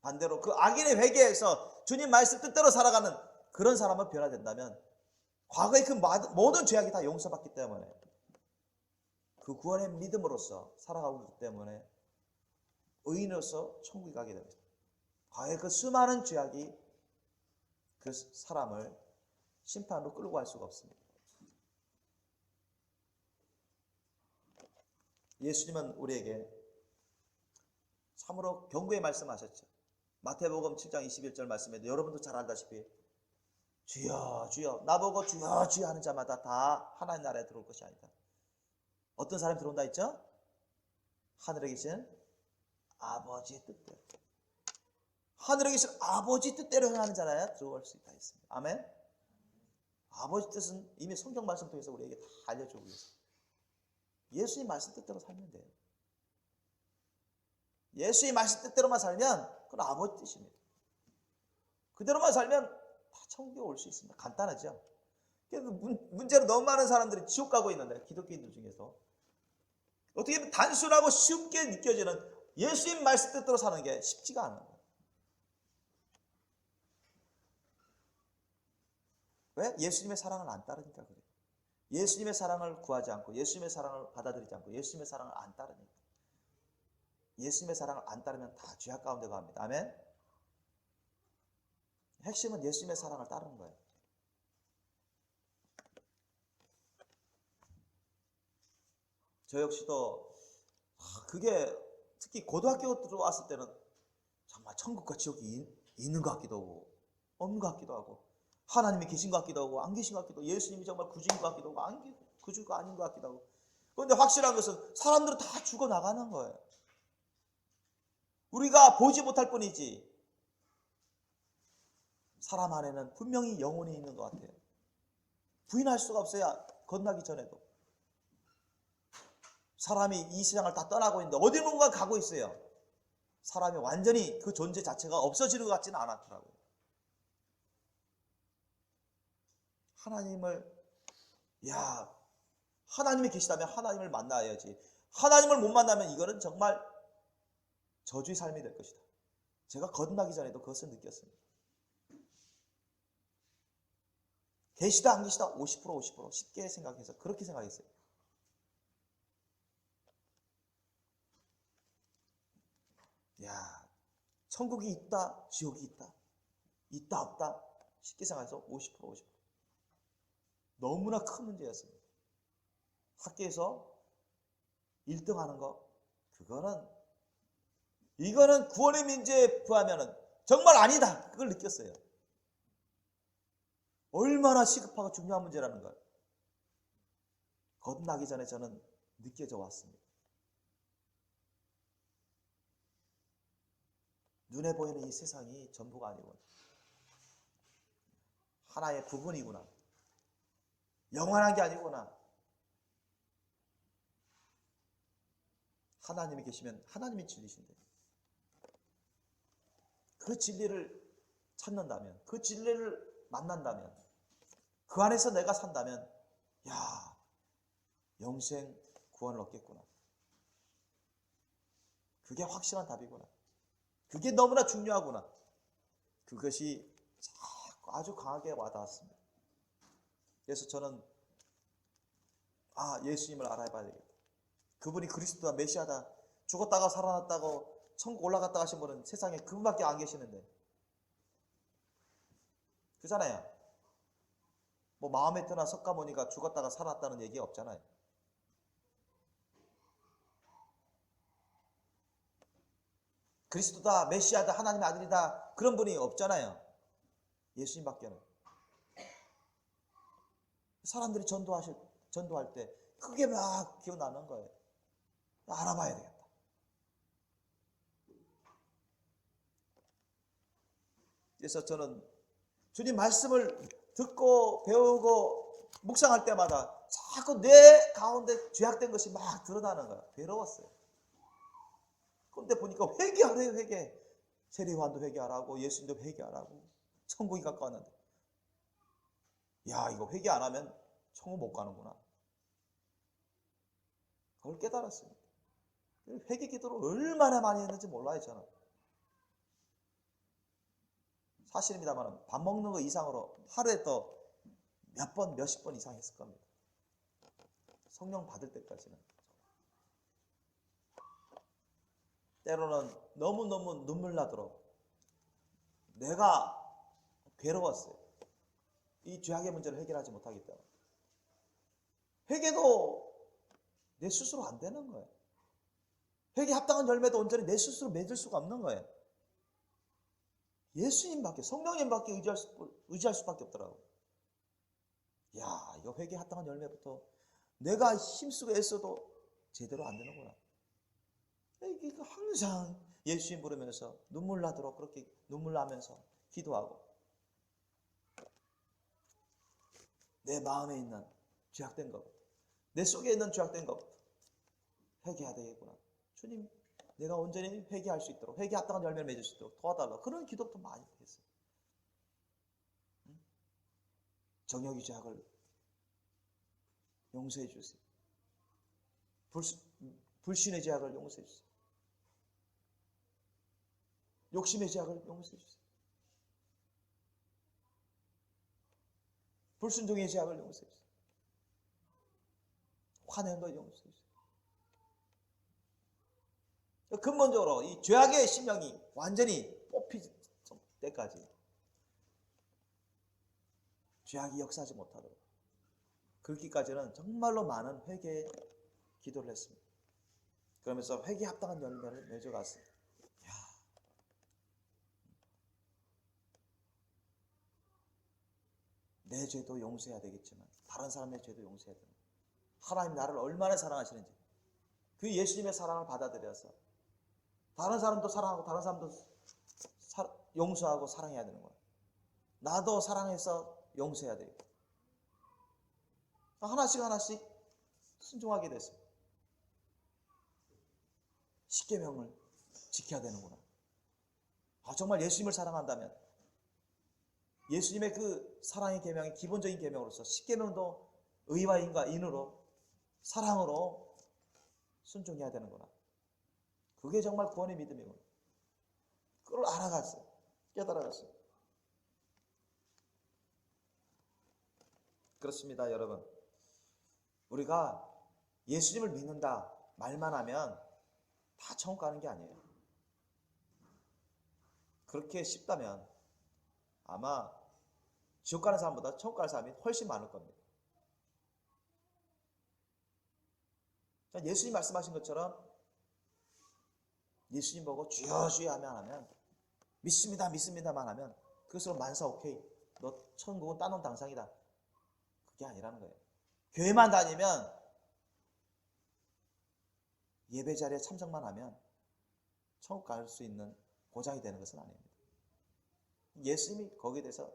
반대로 그 악인의 회개에서 주님 말씀 뜻대로 살아가는 그런 사람은 변화된다면 과거의 그 모든 죄악이 다 용서받기 때문에 그 구원의 믿음으로써 살아가고 있기 때문에 의인으로서 천국에 가게 됩니다. 과거의 그 수많은 죄악이 그 사람을 심판으로 끌고 갈 수가 없습니다. 예수님은 우리에게 참으로 경고의 말씀하셨죠. 마태복음 7장 21절 말씀에도 여러분도 잘 알다시피 주여 주여 나보고 주여 주여 하는 자마다 다 하나님 나라에 들어올 것이 아니다. 어떤 사람이 들어온다 했죠? 하늘에 계신 아버지의 뜻대로, 하늘에 계신 아버지 뜻대로 행하는 자라야 들어올 수 있다 했습니다. 아멘. 아버지 뜻은 이미 성경 말씀 통해서 우리에게 다 알려주고 있어요. 예수님 말씀 뜻대로 살면 돼요. 예수님 말씀 뜻대로만 살면 그건 아버지 뜻입니다. 그대로만 살면 다 천국에 올 수 있습니다. 간단하죠. 문제로 너무 많은 사람들이 지옥 가고 있는데, 기독교인들 중에서 어떻게 보면 단순하고 쉽게 느껴지는 예수님 말씀 뜻대로 사는 게 쉽지가 않아요. 왜? 예수님의 사랑을 안 따르니까 그래요. 예수님의 사랑을 구하지 않고, 예수님의 사랑을 받아들이지 않고, 예수님의 사랑을 안 따르니까. 예수님의 사랑을 안 따르면 다 죄악 가운데 갑니다. 아멘? 핵심은 예수님의 사랑을 따르는 거예요. 저 역시도 그게 특히 고등학교 들어왔을 때는 정말 천국과 지옥이 있는 것 같기도 하고 없는 것 같기도 하고, 하나님이 계신 것 같기도 하고 안 계신 것 같기도 하고, 예수님이 정말 구주인 것 같기도 하고 구주가 아닌 것 같기도 하고. 그런데 확실한 것은 사람들은 다 죽어나가는 거예요. 우리가 보지 못할 뿐이지 사람 안에는 분명히 영혼이 있는 것 같아요. 부인할 수가 없어요. 건너기 전에도 사람이 이 세상을 다 떠나고 있는데 어디론가 가고 있어요. 사람이 완전히 그 존재 자체가 없어지는 것 같지는 않더라고요. 하나님이 계시다면 하나님을 만나야지. 하나님을 못 만나면 이거는 정말 저주의 삶이 될 것이다. 제가 거듭나기 전에도 그것을 느꼈습니다. 계시다 안 계시다 50% 쉽게 생각해서 그렇게 생각했어요. 천국이 있다, 지옥이 있다, 있다 없다 쉽게 생각해서 50%. 너무나 큰 문제였습니다. 학교에서 1등 하는 거, 이거는 구원의 민재에 부하면은 정말 아니다, 그걸 느꼈어요. 얼마나 시급하고 중요한 문제라는 걸 거듭나기 전에 저는 느껴져 왔습니다. 눈에 보이는 이 세상이 전부가 아니구나. 하나의 부분이구나. 영원한 게 아니구나. 하나님이 계시면 하나님이 진리신데, 그 진리를 찾는다면, 그 진리를 만난다면, 그 안에서 내가 산다면 영생 구원을 얻겠구나. 그게 확실한 답이구나. 그게 너무나 중요하구나. 그것이 아주 강하게 와닿았습니다. 그래서 저는 예수님을 알아봐야 되겠다. 그분이 그리스도다, 메시아다, 죽었다가 살아났다고 천국 올라갔다 하신 분은 세상에 그분밖에 안 계시는데. 그잖아요. 뭐 마호메트나 석가모니가 죽었다가 살았다는 얘기가 없잖아요. 그리스도다, 메시아다, 하나님의 아들이다 그런 분이 없잖아요. 예수님밖에는. 사람들이 전도할 때 그게 막 기억나는 거예요. 알아봐야 되겠다. 그래서 저는 주님 말씀을 듣고 배우고 묵상할 때마다 자꾸 내 가운데 죄악된 것이 막 드러나는 거예요. 괴로웠어요. 그런데 보니까 회개하래요. 회개. 세례요한도 회개하라고, 예수님도 회개하라고. 천국이 가까웠는데, 야, 이거 회개 안 하면 천국 못 가는구나. 그걸 깨달았습니다. 회개 기도를 얼마나 많이 했는지 몰라요, 저는. 사실입니다만 밥 먹는 거 이상으로 하루에 또 몇 번, 몇십 번 이상 했을 겁니다. 성령 받을 때까지는. 때로는 너무너무 눈물 나도록 내가 괴로웠어요. 이 죄악의 문제를 해결하지 못하기 때문에. 회개도 내 스스로 안 되는 거예요. 회개 합당한 열매도 온전히 내 스스로 맺을 수가 없는 거예요. 예수님밖에, 성령님밖에 의지할 수밖에 없더라고. 야, 이거 회개 합당한 열매부터 내가 힘쓰고 애써도 제대로 안 되는구나. 항상 예수님 부르면서 눈물 나도록 그렇게 눈물 나면서 기도하고, 내 마음에 있는 죄악된 것부터, 내 속에 있는 죄악된 것부터 회개해야 되겠구나. 주님, 내가 온전히 회개할 수 있도록, 회개 합당한 열매를 맺을 수 있도록 도와달라. 그런 기도도 많이 했어요. 정욕의 죄악을 용서해 주세요. 불신의 죄악을 용서해 주세요. 욕심의 죄악을 용서해 주세요. 불순종의 죄악을 용서해 주세요. 화낸 걸 용서해 주세요. 근본적으로 이 죄악의 심령이 완전히 뽑힐 때까지 죄악이 역사하지 못하도록, 그렇기까지는 정말로 많은 회개 기도를 했습니다. 그러면서 회개 합당한 열매를 맺어갔습니다. 내 죄도 용서해야 되겠지만 다른 사람의 죄도 용서해야 됩니다. 하나님 나를 얼마나 사랑하시는지 그 예수님의 사랑을 받아들여서 다른 사람도 사랑하고 다른 사람도 용서하고 사랑해야 되는 거예요. 나도 사랑해서 용서해야 되겠다. 하나씩 하나씩 순종하게 됐어요. 십계명을 지켜야 되는구나. 정말 예수님을 사랑한다면 예수님의 그 사랑의 계명이 기본적인 계명으로서 십계명도 의와 인으로 사랑으로 순종해야 되는구나. 그게 정말 구원의 믿음이구나. 그걸 알아갔어요. 깨달아갔어요. 그렇습니다, 여러분. 우리가 예수님을 믿는다 말만 하면 다 천국 가는 게 아니에요. 그렇게 쉽다면 아마 지옥 가는 사람보다 천국 가는 사람이 훨씬 많을 겁니다. 예수님 말씀하신 것처럼 예수님 보고 주여 주여 하면 믿습니다 믿습니다만 하면 그것으로 만사 오케이, 너 천국은 따놓은 당상이다. 그게 아니라는 거예요. 교회만 다니면, 예배 자리에 참석만 하면 천국 갈 수 있는 보장이 되는 것은 아닙니다. 예수님이 거기에 대해서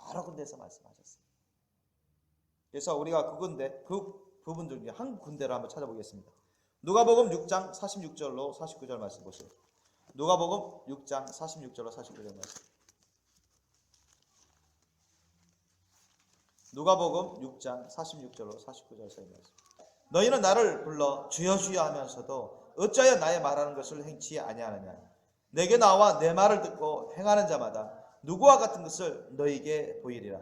여러 군데에서 말씀하셨어요. 그래서 우리가 그 부분 중에 한 군데를 한번 찾아보겠습니다. 누가복음 6장 46절로 49절 말씀 보시죠. 누가복음 6장 46절로 49절 말씀. 누가복음 6장 46절로 49절 사이 말씀. 너희는 나를 불러 주여 주여 하면서도 어찌하여 나의 말하는 것을 행치 아니하느냐. 내게 나와 내 말을 듣고 행하는 자마다 누구와 같은 것을 너희에게 보이리라.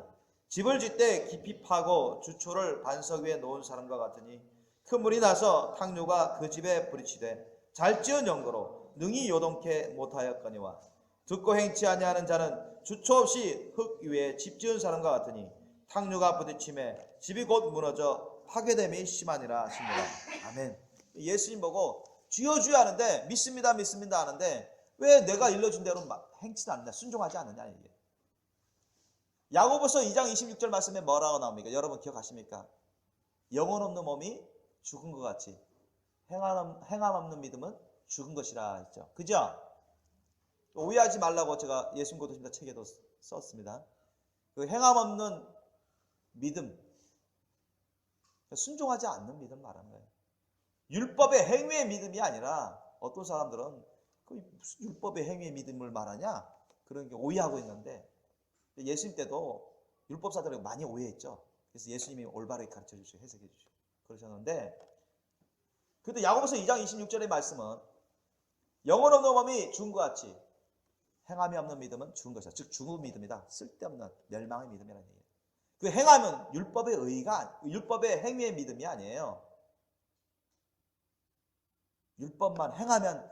집을 짓되 깊이 파고 주초를 반석 위에 놓은 사람과 같으니 큰 물이 나서 탕류가 그 집에 부딪히되 잘 지은 영도로 능히 요동케 못하였거니와 듣고 행치 아니하는 자는 주초 없이 흙 위에 집 지은 사람과 같으니 탕류가 부딪힘에 집이 곧 무너져 파괴됨이 심하니라 하시니라. 아멘. 예수님 보고 주여 주여 하는데 믿습니다 믿습니다 하는데 왜 내가 일러준 대로 행치도 않느냐, 순종하지 않느냐 이게. 야고보서 2장 26절 말씀에 뭐라고 나옵니까? 여러분 기억하십니까? 영혼 없는 몸이 죽은 것 같이 행함 없는 믿음은 죽은 것이라 했죠. 그죠? 오해하지 말라고 제가 예수님 고도십니다 책에도 썼습니다. 그 행함 없는 믿음, 순종하지 않는 믿음 말하는 거예요. 율법의 행위의 믿음이 아니라 어떤 사람들은 그 무슨 율법의 행위의 믿음을 말하냐 그런 게 오해하고 있는데 예수님 때도 율법사들이 많이 오해했죠. 그래서 예수님이 올바르게 가르쳐 주시고 해석해 주시고 그러셨는데 그래도 야고보서 2장 26절의 말씀은 영혼 없는 몸이 죽은 것 같이 행함이 없는 믿음은 죽은 것이다. 즉 죽은 믿음이다. 쓸데없는 멸망의 믿음이라는 얘기예요. 그 행함은 율법의 의가 율법의 행위의 믿음이 아니에요. 율법만 행하면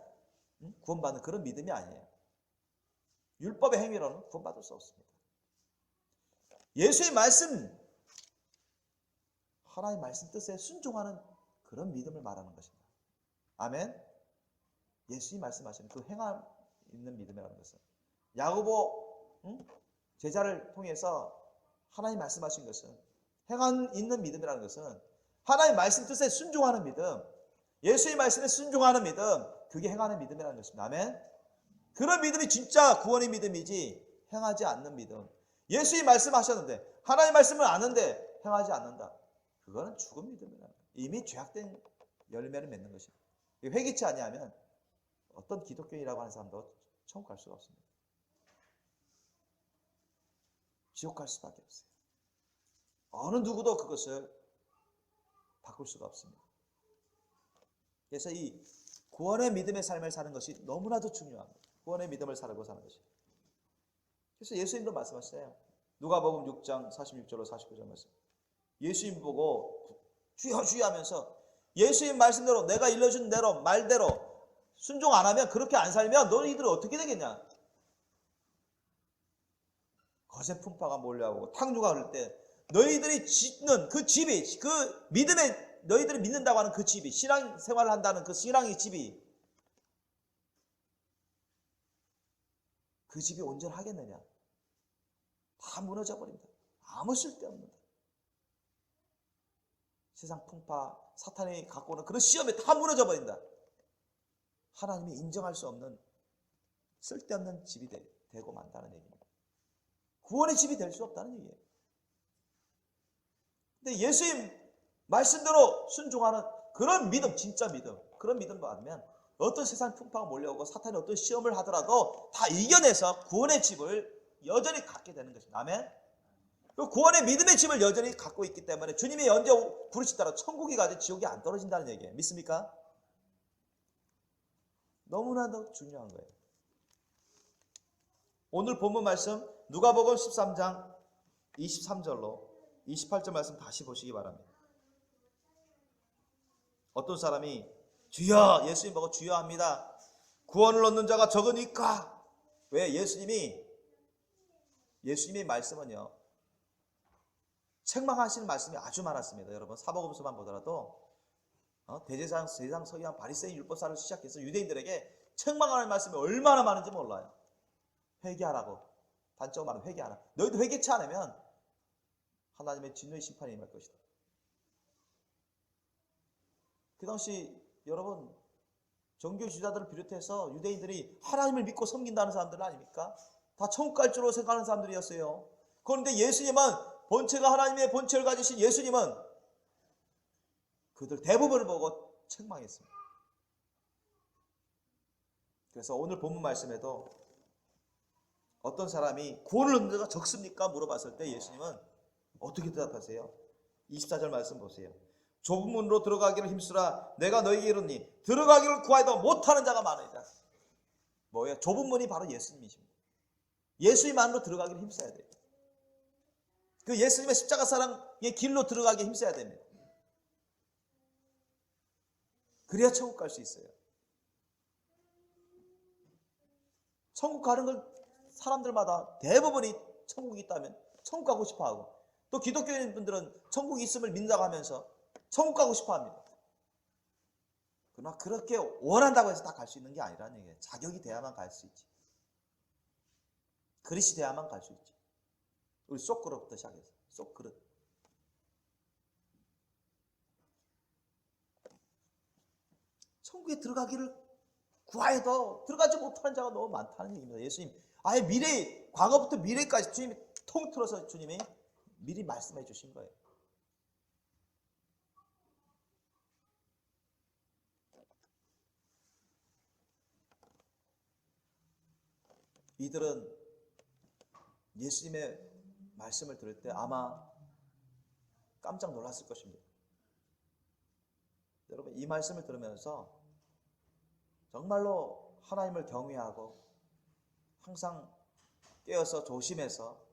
구원받는 그런 믿음이 아니에요. 율법의 행위로는 구원받을 수 없습니다. 예수의 말씀, 하나님의 말씀 뜻에 순종하는 그런 믿음을 말하는 것입니다. 아멘. 예수님이 말씀하시는 그 행함 있는 믿음이라는 것은 야고보 제자를 통해서 하나님 말씀하신 것은 행함 있는 믿음이라는 것은 하나님 말씀 뜻에 순종하는 믿음, 예수의 말씀에 순종하는 믿음, 그게 행하는 믿음이라는 것입니다. 아멘. 그런 믿음이 진짜 구원의 믿음이지 행하지 않는 믿음. 예수의 말씀하셨는데 하나님 말씀을 아는데 행하지 않는다. 그거는 죽은 믿음이라는 거예요. 이미 죄악된 열매를 맺는 것입니다. 회개치 아니하면 어떤 기독교인이라고 하는 사람도 천국 갈 수가 없습니다. 지옥 갈 수밖에 없어요. 어느 누구도 그것을 바꿀 수가 없습니다. 그래서 이 구원의 믿음의 삶을 사는 것이 너무나도 중요합니다. 구원의 믿음을 살고 사는 것이. 그래서 예수님도 말씀하셨어요. 누가복음 6장 46절로 49절 말씀. 예수님 보고 주여 주여 하면서 예수님 말씀대로 내가 일러준 대로 말대로 순종 안 하면 그렇게 안 살면 너희들은 어떻게 되겠냐. 거센 풍파가 몰려오고 탕류가 흐를 때 너희들이 짓는 그 집이 그 믿음에 너희들이 믿는다고 하는 그 집이 신앙 생활을 한다는 그 신앙의 집이 그 집이 온전하겠느냐. 다 무너져 버립니다. 아무 쓸데없는 세상 풍파 사탄이 갖고 오는 그런 시험에 다 무너져 버린다. 하나님이 인정할 수 없는 쓸데없는 집이 되고 만다는 얘기입니다. 구원의 집이 될 수 없다는 얘기예요. 근데 예수님 말씀대로 순종하는 그런 믿음, 진짜 믿음, 그런 믿음 받으면 어떤 세상 풍파가 몰려오고 사탄이 어떤 시험을 하더라도 다 이겨내서 구원의 집을 여전히 갖게 되는 것입니다. 아멘. 그 구원의 믿음의 집을 여전히 갖고 있기 때문에 주님이 언제 부르시더라 천국이 가지 지옥이 안 떨어진다는 얘기예요. 믿습니까? 너무나도 중요한 거예요. 오늘 본문 말씀 누가복음 13장 23절로 28절 말씀 다시 보시기 바랍니다. 어떤 사람이 주여 예수님 보고 주여 합니다. 구원을 얻는 자가 적으니까. 왜? 예수님의 말씀은요 책망하시는 말씀이 아주 많았습니다. 여러분 사복음서만 보더라도 대제사장, 서기관, 바리새인, 율법사를 시작해서 유대인들에게 책망하는 말씀이 얼마나 많은지 몰라요. 회개하라고. 단적으로 말하면 회개하라. 너희도 회개치 않으면 하나님의 진노의 심판이 임할 것이다. 그 당시 여러분 종교 지도자들을 비롯해서 유대인들이 하나님을 믿고 섬긴다는 사람들 아닙니까? 다 천국 갈 줄로 생각하는 사람들이었어요. 그런데 예수님은 본체가 하나님의 본체를 가지신 예수님은 그들 대부분을 보고 책망했습니다. 그래서 오늘 본문 말씀에도 어떤 사람이 구원을 얻는 자가 적습니까? 물어봤을 때 예수님은 어떻게 대답하세요? 24절 말씀 보세요. 좁은 문으로 들어가기를 힘쓰라. 내가 너희에게 이르노니 들어가기를 구하여도 못하는 자가 많으리라. 뭐예요? 좁은 문이 바로 예수님이십니다. 예수님 안으로 들어가기를 힘써야 돼요. 그 예수님의 십자가 사랑의 길로 들어가기 힘써야 됩니다. 그래야 천국 갈 수 있어요. 천국 가는 걸 사람들마다 대부분이 천국이 있다면 천국 가고 싶어 하고, 또 기독교인 분들은 천국이 있음을 믿는다고 하면서 천국 가고 싶어 합니다. 그러나 그렇게 원한다고 해서 다 갈 수 있는 게 아니라는 얘기예요. 자격이 돼야만 갈 수 있지. 그릇이 돼야만 갈 수 있지. 우리 쏙그릇부터 시작해서 쏙그릇. 천국에 들어가기를 구하여도 들어가지 못하는 자가 너무 많다는 얘기입니다. 예수님 아예 미래, 과거부터 미래까지 주님이 통틀어서 주님이 미리 말씀해 주신 거예요. 이들은 예수님의 말씀을 들을 때 아마 깜짝 놀랐을 것입니다. 여러분, 이 말씀을 들으면서 정말로 하나님을 경외하고 항상 깨어서 조심해서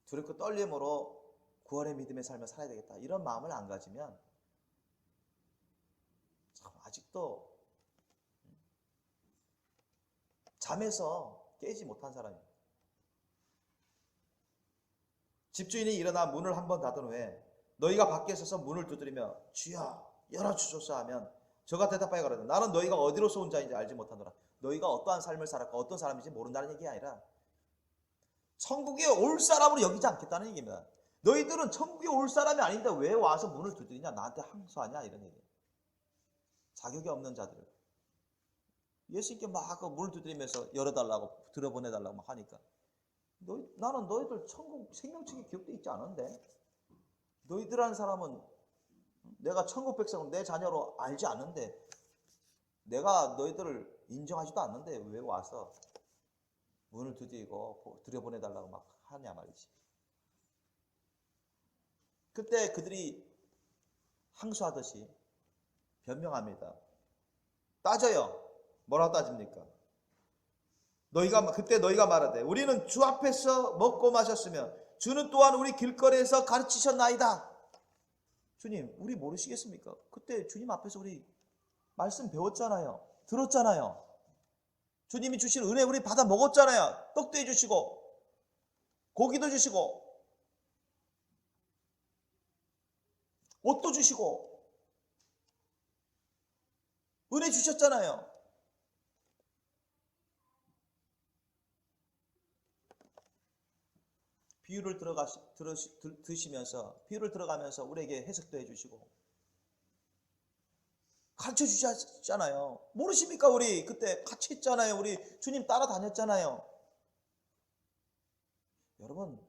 두렵고 떨림으로 구원의 믿음의 삶을 살아야 되겠다, 이런 마음을 안 가지면 참 아직도 잠에서 깨지 못한 사람입니다. 집주인이 일어나 문을 한 번 닫은 후에 너희가 밖에 서서 문을 두드리며 주여 열어주소서 하면 저가 대답하여 가로되 나는 너희가 어디로서 온 자인지 알지 못하노라. 너희가 어떠한 삶을 살았고 어떤 사람인지 모른다는 얘기가 아니라 천국에 올 사람으로 여기지 않겠다는 얘기입니다. 너희들은 천국에 올 사람이 아닌데 왜 와서 문을 두드리냐, 나한테 항소하냐, 이런 얘기예요. 자격이 없는 자들을 예수님께 막 문을 두드리면서 열어달라고, 들어보내달라고 막 하니까 나는 너희들 천국 생명책에 기록되어 있지 않은데, 너희들이라는 사람은 내가 천국 백성을 내 자녀로 알지 않는데, 내가 너희들을 인정하지도 않는데 왜 와서 문을 두드리고 들여보내달라고 막 하냐 말이지. 그때 그들이 항소하듯이 변명합니다. 따져요. 뭐라고 따집니까? 그때 너희가 말하되 우리는 주 앞에서 먹고 마셨으며 주는 또한 우리 길거리에서 가르치셨나이다. 주님, 우리 모르시겠습니까? 그때 주님 앞에서 우리 말씀 배웠잖아요. 들었잖아요. 주님이 주신 은혜 우리 받아 먹었잖아요. 떡도 해주시고 고기도 주시고 옷도 주시고 은혜 주셨잖아요. 비유를 비유를 들어가면서 우리에게 해석도 해주시고 가르쳐 주셨잖아요. 모르십니까? 우리 그때 같이 있잖아요. 우리 주님 따라다녔잖아요. 여러분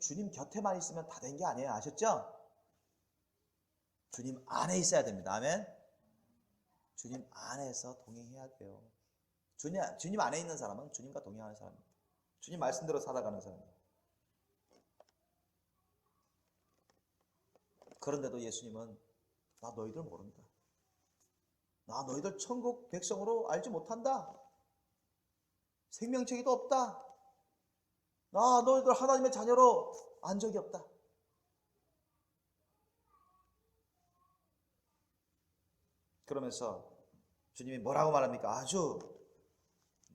주님 곁에만 있으면 다 된 게 아니에요. 아셨죠? 주님 안에 있어야 됩니다. 아멘. 주님 안에서 동행해야 돼요. 주님 안에 있는 사람은 주님과 동행하는 사람입니다. 주님 말씀대로 살아가는 사람입니다. 그런데도 예수님은 나 너희들 모른다. 나 너희들 천국 백성으로 알지 못한다. 생명책에도 없다. 나 너희들 하나님의 자녀로 안 적이 없다. 그러면서 주님이 뭐라고 말합니까? 아주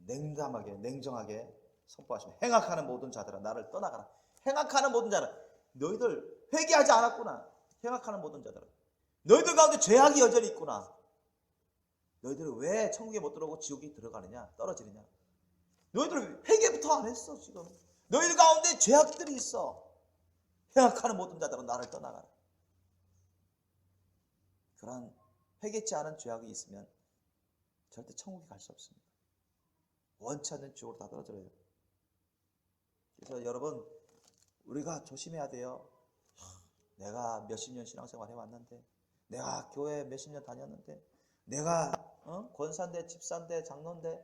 냉담하게 냉정하게 선포하십니다. 행악하는 모든 자들아 나를 떠나가라. 행악하는 모든 자들아, 너희들 회개하지 않았구나. 행악하는 모든 자들아, 너희들 가운데 죄악이 여전히 있구나. 너희들은 왜 천국에 못 들어오고 지옥에 들어가느냐, 떨어지느냐. 너희들 회개부터 안 했어. 지금 너희들 가운데 죄악들이 있어. 행악하는 모든 자들은 나를 떠나가라. 그런 회개치 않은 죄악이 있으면 절대 천국에 갈 수 없습니다. 원치 않는 지옥으로 다 떨어져요. 그래서 여러분, 우리가 조심해야 돼요. 내가 몇십 년 신앙생활 해왔는데, 내가 교회 몇십 년 다녔는데, 내가 권사인데 집사인데 장로인데,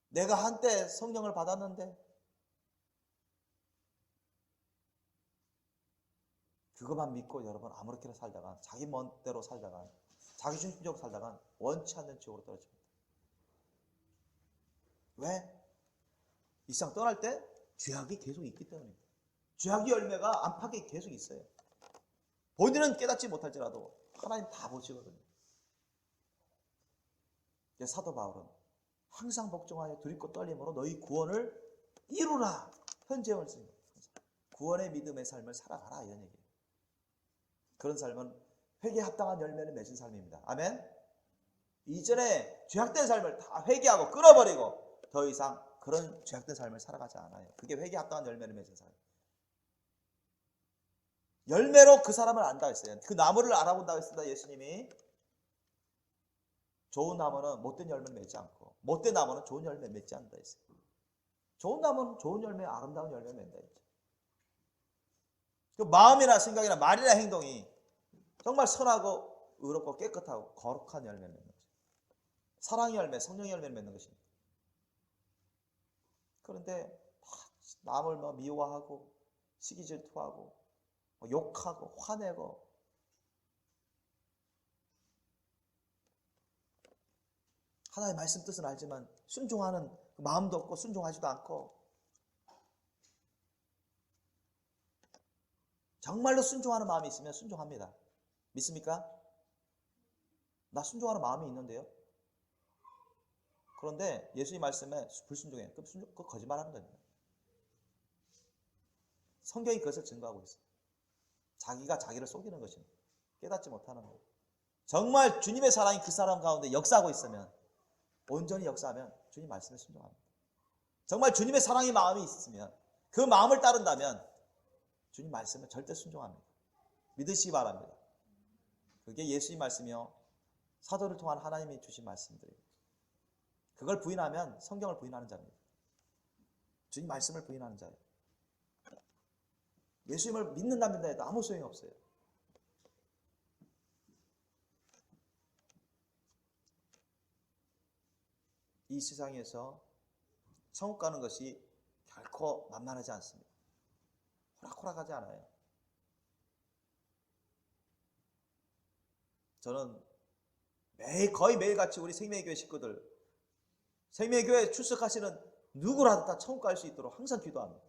내가 한때 성령을 받았는데, 그것만 믿고 여러분 아무렇게나 살다가, 자기 멋대로 살다가, 자기 중심적으로 살다가 원치 않는 지옥으로 떨어집니다. 왜? 이 세상 떠날 때 죄악이 계속 있기 때문입니다. 죄악의 열매가 안팎에 계속 있어요. 본인은 깨닫지 못할지라도 하나님 다 보시거든요. 사도 바울은 항상 복종하여 두렵고 떨림으로 너희 구원을 이루라. 현재형을 쓰는 거예요. 구원의 믿음의 삶을 살아가라 이런 얘기예요. 그런 삶은 회개에 합당한 열매를 맺은 삶입니다. 아멘. 이전에 죄악된 삶을 다 회개하고 끊어버리고 더 이상 그런 죄악된 삶을 살아가지 않아요. 그게 회개에 합당한 열매를 맺은 삶. 열매로 그 사람을 안다 했어요. 그 나무를 알아본다고 했습니다. 예수님이. 좋은 나무는 못된 열매를 맺지 않고 못된 나무는 좋은 열매를 맺지 않는다 했어요. 좋은 나무는 좋은 열매, 아름다운 열매를 맺는다 했죠. 그 마음이나 생각이나 말이나 행동이 정말 선하고 의롭고 깨끗하고 거룩한 열매를 맺는 거죠. 사랑의 열매, 성령의 열매를 맺는 것입니다. 그런데 남을 미워하고 시기질투하고 욕하고 화내고 하나님의 말씀 뜻은 알지만 순종하는 마음도 없고 순종하지도 않고 정말로 순종하는 마음이 있으면 순종합니다. 믿습니까? 나 순종하는 마음이 있는데요. 그런데 예수님 말씀에 불순종해. 그거 거짓말하는 겁니다. 성경이 그것을 증거하고 있어요. 자기가 자기를 속이는 것입니다. 깨닫지 못하는 거예요. 정말 주님의 사랑이 그 사람 가운데 역사하고 있으면 온전히 역사하면 주님 말씀에 순종합니다. 정말 주님의 사랑의 마음이 있으면 그 마음을 따른다면 주님 말씀에 절대 순종합니다. 믿으시기 바랍니다. 그게 예수님 말씀이요. 사도를 통한 하나님이 주신 말씀들이에요. 그걸 부인하면 성경을 부인하는 자입니다. 주님 말씀을 부인하는 자예요. 예수님을 믿는답니다 해도 아무 소용이 없어요. 이 세상에서 천국 가는 것이 결코 만만하지 않습니다. 호락호락하지 않아요. 저는 거의 매일같이 우리 생명교회 식구들, 생명교회 출석하시는 누구라도 다 천국 갈 수 있도록 항상 기도합니다.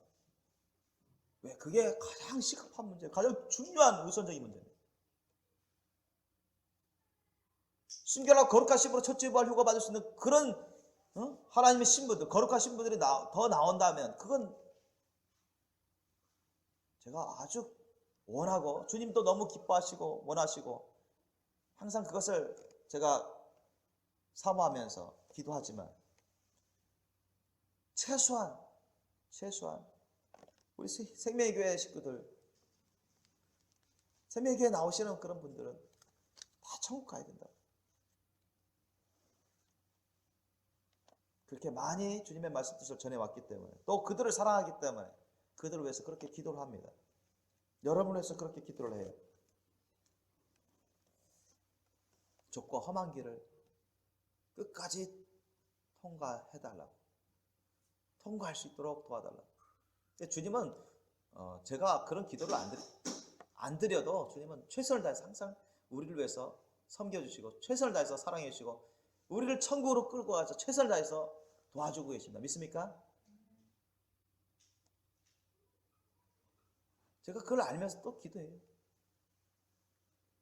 왜? 그게 가장 시급한 문제, 가장 중요한 우선적인 문제입니다. 순결하고 거룩한 신부로 첫째 부활 효과 받을 수 있는 그런 하나님의 신부들, 거룩한 신부들이 더 나온다면 그건 제가 아주 원하고 주님도 너무 기뻐하시고 원하시고 항상 그것을 제가 사모하면서 기도하지만 최소한 우리 생명교회 식구들, 생명교회 나오시는 그런 분들은 다 천국 가야 된다. 그렇게 많이 주님의 말씀 뜻을 전해왔기 때문에 또 그들을 사랑하기 때문에 그들을 위해서 그렇게 기도를 합니다. 여러분을 위해서 그렇게 기도를 해요. 좁고 험한 길을 끝까지 통과해달라고, 통과할 수 있도록 도와달라고. 주님은 제가 그런 기도를 안 드려도 주님은 최선을 다해서 항상 우리를 위해서 섬겨주시고 최선을 다해서 사랑해 주시고 우리를 천국으로 끌고 가서 최선을 다해서 도와주고 계십니다. 믿습니까? 제가 그걸 알면서 또 기도해요.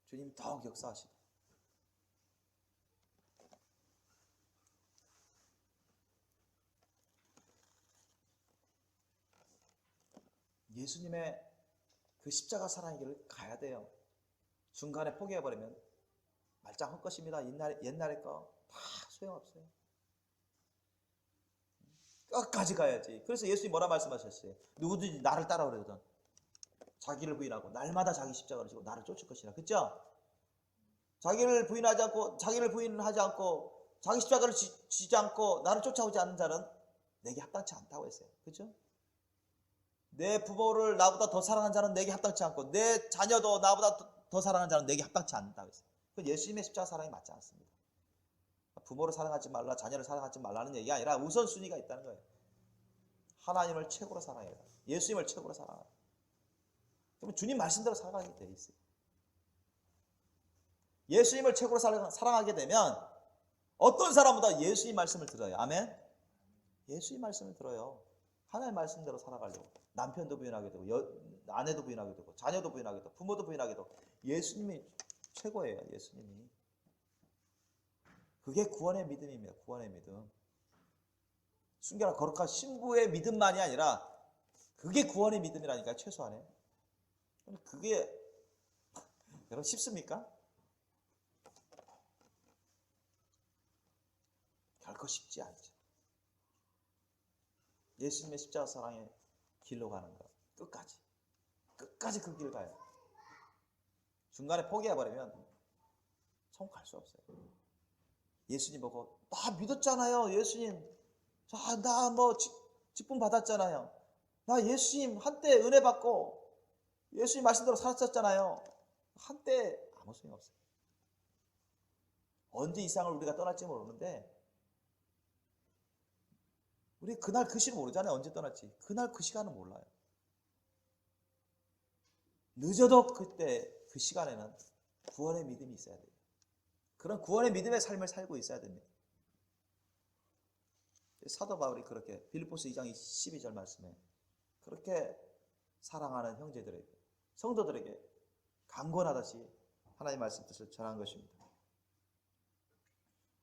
주님 더욱 역사하시고. 예수님의 그 십자가 사랑의 길을 가야 돼요. 중간에 포기해버리면 말짱 헛것입니다. 옛날에 거 다 소용없어요. 끝까지 가야지. 그래서 예수님이 뭐라 말씀하셨어요? 누구든지 나를 따라오려거든 자기를 부인하고 날마다 자기 십자가를 지고 나를 쫓을 것이라. 그렇죠? 자기를 부인하지 않고 자기 십자가를 지지 않고 나를 쫓아오지 않는 자는 내게 합당치 않다고 했어요. 그렇죠? 내 부모를 나보다 더 사랑하는 자는 내게 합당치 않고 내 자녀도 나보다 더 사랑하는 자는 내게 합당치 않다고 했어요. 그건 예수님의 십자가 사랑이 맞지 않습니다. 부모를 사랑하지 말라, 자녀를 사랑하지 말라는 얘기가 아니라 우선순위가 있다는 거예요. 하나님을 최고로 사랑해야 돼요. 예수님을 최고로 사랑해야 돼요. 그러면 주님 말씀대로 살아가게 돼 있어요. 예수님을 최고로 사랑하게 되면 어떤 사람보다 예수님 말씀을 들어요. 아멘? 예수님 말씀을 들어요. 하나님의 말씀대로 살아가려고. 남편도 부인하게 되고 아내도 부인하게 되고 자녀도 부인하게 되고 부모도 부인하게 되고 예수님이 최고예요. 예수님이. 그게 구원의 믿음입니다. 구원의 믿음. 순결한 거룩한 신부의 믿음만이 아니라 그게 구원의 믿음이라니까요. 최소한에. 그게 여러분 쉽습니까? 결코 쉽지 않죠. 예수님의 십자가 사랑의 길로 가는 것. 끝까지 그 길 가요. 중간에 포기해버리면 참 갈 수 없어요. 예수님 보고 나 믿었잖아요. 예수님. 자, 나 뭐 직분 받았잖아요. 나 예수님 한때 은혜 받고 예수님 말씀대로 살았었잖아요. 한때 아무 소용 없어요. 언제 이 세상을 우리가 떠날지 모르는데 우리 그날 그 시를 모르잖아요. 언제 떠날지. 그날 그 시간은 몰라요. 늦어도 그때 그 시간에는 구원의 믿음이 있어야 돼요. 그런 구원의 믿음의 삶을 살고 있어야 됩니다. 사도 바울이 그렇게 빌립보서 2장 12절 말씀에 그렇게 사랑하는 형제들에게 성도들에게 강권하듯이 하나님의 말씀 뜻을 전한 것입니다.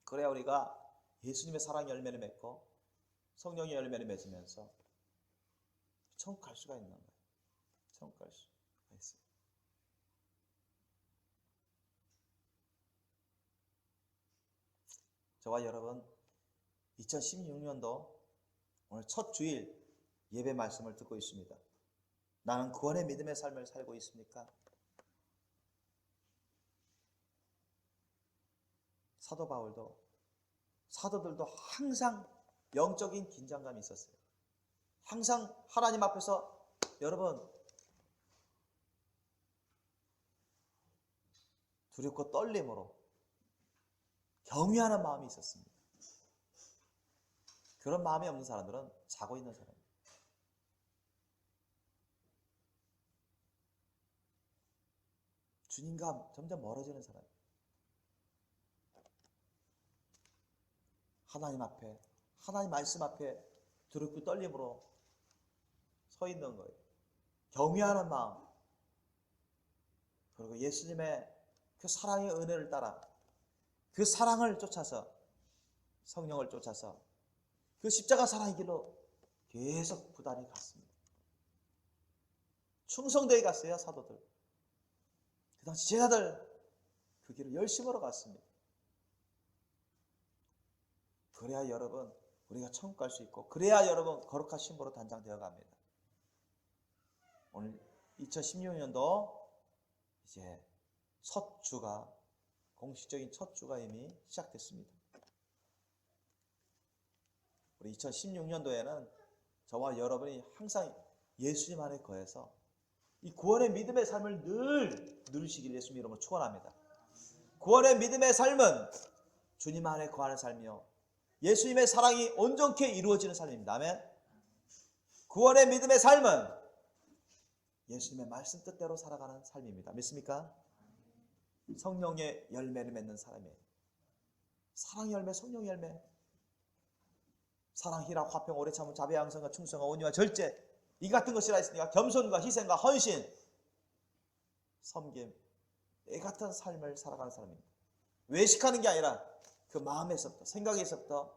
그래야 우리가 예수님의 사랑 열매를 맺고 성령의 열매를 맺으면서 천국 갈 수가 있는 거예요. 천국 갈 수가 있어요. 저와 여러분 2016년도 오늘 첫 주일 예배 말씀을 듣고 있습니다. 나는 구원의 믿음의 삶을 살고 있습니까? 사도 바울도 사도들도 항상 영적인 긴장감이 있었어요. 항상 하나님 앞에서 여러분 두렵고 떨림으로 경외하는 마음이 있었습니다. 그런 마음이 없는 사람들은 자고 있는 사람입니다. 주님과 점점 멀어지는 사람. 하나님 앞에, 하나님 말씀 앞에 두렵고 떨림으로 서 있는 거예요. 경외하는 마음. 그리고 예수님의 그 사랑의 은혜를 따라 그 사랑을 쫓아서 성령을 쫓아서 그 십자가 사랑의 길로 계속 부단히 갔습니다. 충성되게 갔어요. 사도들. 그 당시 제자들 그 길을 열심으로 갔습니다. 그래야 여러분 우리가 천국 갈 수 있고 그래야 여러분 거룩한 신부로 단장되어 갑니다. 오늘 2016년도 이제 첫 주가 공식적인 첫 주가 이미 시작됐습니다. 우리 2016년도에는 저와 여러분이 항상 예수님 안에 거해서 이 구원의 믿음의 삶을 늘 누리시길 예수님 이름으로 축원합니다. 구원의 믿음의 삶은 주님 안에 거하는 삶이요 예수님의 사랑이 온전케 이루어지는 삶입니다. 아멘. 구원의 믿음의 삶은 예수님의 말씀 뜻대로 살아가는 삶입니다. 믿습니까? 성령의 열매를 맺는 사람이에요. 사랑의 열매, 성령의 열매. 사랑, 희락, 화평, 오래 참음, 자비, 양성과 충성과 온유와 절제 이 같은 것이라 했으니까 겸손과 희생과 헌신, 섬김 이 같은 삶을 살아가는 사람입니다. 외식하는 게 아니라 그 마음에서부터 생각에서부터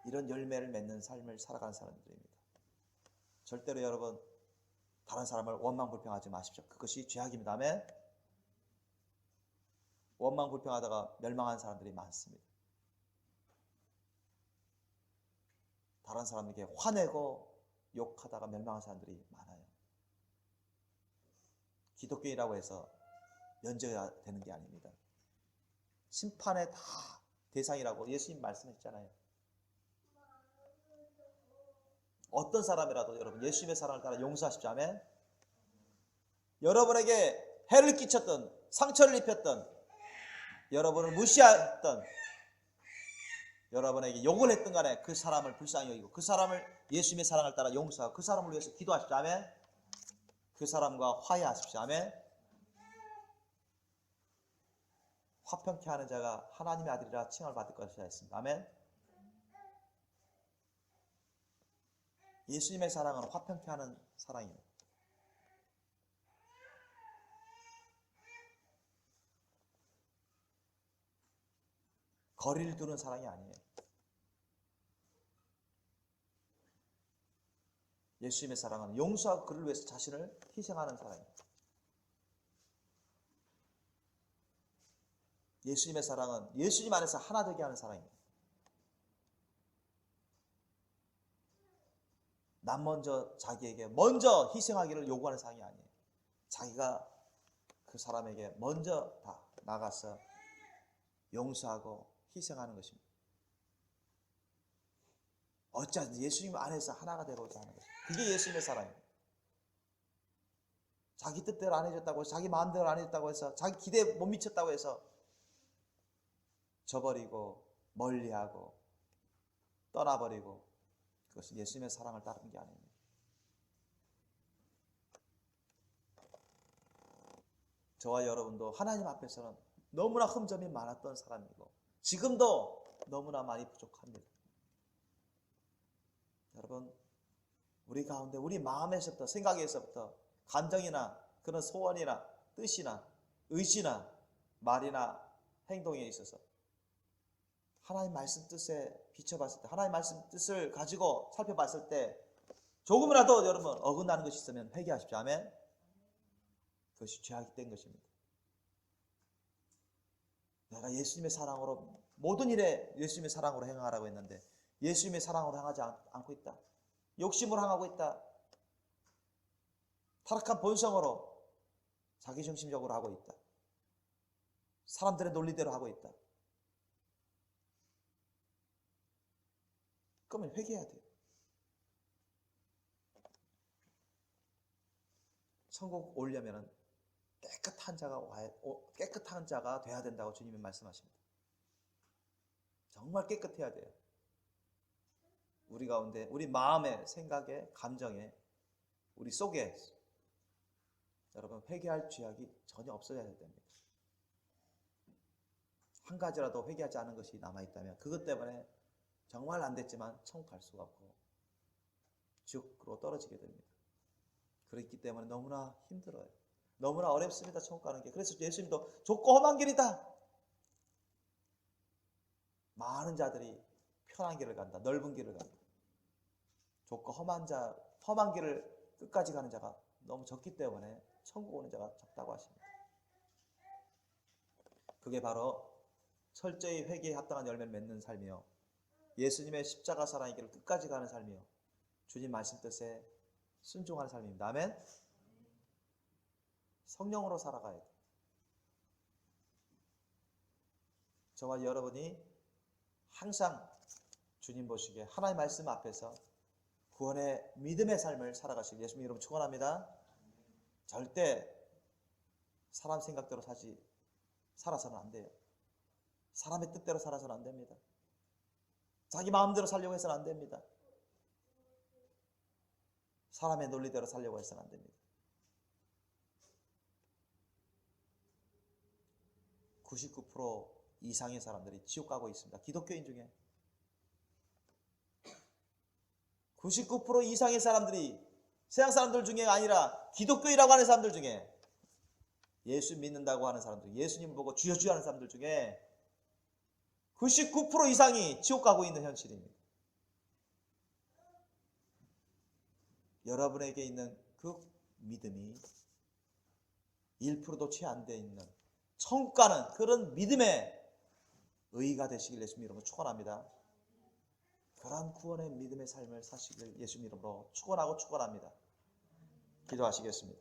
이런 열매를 맺는 삶을 살아가는 사람들입니다. 절대로 여러분 다른 사람을 원망불평하지 마십시오. 그것이 죄악입니다. 아멘. 원망불평하다가 멸망한 사람들이 많습니다. 다른 사람에게 화내고 욕하다가 멸망한 사람들이 많아요. 기독교인이라고 해서 면제가 되는 게 아닙니다. 심판의 다 대상이라고 예수님 말씀하셨잖아요. 어떤 사람이라도 여러분 예수님의 사랑을 따라 용서하십시오. 아멘. 여러분에게 해를 끼쳤던 상처를 입혔던 여러분을 무시했던 여러분에게 욕을 했던 간에 그 사람을 불쌍히 여기고 그 사람을 예수님의 사랑을 따라 용서하고 그 사람을 위해서 기도하십시오. 아멘. 그 사람과 화해하십시오. 아멘. 화평케 하는 자가 하나님의 아들이라 칭함을 받을 것이라 했습니다. 아멘. 예수님의 사랑은 화평케 하는 사랑입니다. 거리를 두는 사랑이 아니에요. 예수님의 사랑은 용서하고 그를 위해서 자신을 희생하는 사랑입니다. 예수님의 사랑은 예수님 안에서 하나 되게 하는 사랑입니다. 남 먼저 자기에게 먼저 희생하기를 요구하는 사랑이 아니에요. 자기가 그 사람에게 먼저 다 나가서 용서하고 희생하는 것입니다. 어찌하든지 예수님 안에서 하나가 되고자 하는 것입니다. 그게 예수님의 사랑입니다. 자기 뜻대로 안 해줬다고 해서, 자기 마음대로 안 해줬다고 해서, 자기 기대에 못 미쳤다고 해서 저버리고 멀리하고 떠나버리고, 그것은 예수님의 사랑을 따르는 게 아닙니다. 저와 여러분도 하나님 앞에서는 너무나 흠점이 많았던 사람이고 지금도 너무나 많이 부족합니다. 여러분, 우리 가운데 우리 마음에서부터, 생각에서부터, 감정이나 그런 소원이나 뜻이나 의지나 말이나 행동에 있어서 하나님 말씀 뜻에 비춰봤을 때, 하나님 말씀 뜻을 가지고 살펴봤을 때 조금이라도 여러분 어긋나는 것이 있으면 회개하십시오. 아멘. 그것이 죄악이 된 것입니다. 내가 예수님의 사랑으로 모든 일에 예수님의 사랑으로 행하라고 했는데 예수님의 사랑으로 행하지 않고 있다. 욕심으로 행하고 있다. 타락한 본성으로 자기중심적으로 하고 있다. 사람들의 논리대로 하고 있다. 그러면 회개해야 돼요. 천국 오려면 깨끗한 자가 돼야 된다고 주님이 말씀하십니다. 정말 깨끗해야 돼요. 우리 가운데, 우리 마음에, 생각에, 감정에, 우리 속에 여러분 회개할 죄악이 전혀 없어져야 됩니다. 한 가지라도 회개하지 않은 것이 남아있다면 그것 때문에 정말 안 됐지만 천국 갈 수가 없고 지옥으로 떨어지게 됩니다. 그렇기 때문에 너무나 힘들어요. 너무나 어렵습니다. 천국 가는 게. 그래서 예수님도 좁고 험한 길이다. 많은 자들이 편한 길을 간다. 넓은 길을 간다. 좁고 험한 길을 끝까지 가는 자가 너무 적기 때문에 천국 오는 자가 적다고 하십니다. 그게 바로 철저히 회개에 합당한 열매를 맺는 삶이요, 예수님의 십자가 사랑의 길을 끝까지 가는 삶이요, 주님 말씀 뜻에 순종하는 삶입니다. 아멘. 성령으로 살아가야 돼요. 저와 여러분이 항상 주님 보시기에 하나님의 말씀 앞에서 구원의 믿음의 삶을 살아가시길 예수님 이름으로 축원합니다. 절대 사람 생각대로 살아서는 안 돼요. 사람의 뜻대로 살아서는 안 됩니다. 자기 마음대로 살려고 해서는 안 됩니다. 사람의 논리대로 살려고 해서는 안 됩니다. 99% 이상의 사람들이 지옥 가고 있습니다. 기독교인 중에 99% 이상의 사람들이, 세상 사람들 중에 아니라 기독교인이라고 하는 사람들 중에, 예수 믿는다고 하는 사람들, 예수님 보고 주여 주여 하는 사람들 중에 99% 이상이 지옥 가고 있는 현실입니다. 여러분에게 있는 그 믿음이 1%도 채 안 돼 있는 천국 가는 그런 믿음의 의의가 되시길 예수님 이름으로 축원합니다. 그러한 구원의 믿음의 삶을 사시길 예수님 이름으로 축원하고 축원합니다. 기도하시겠습니다.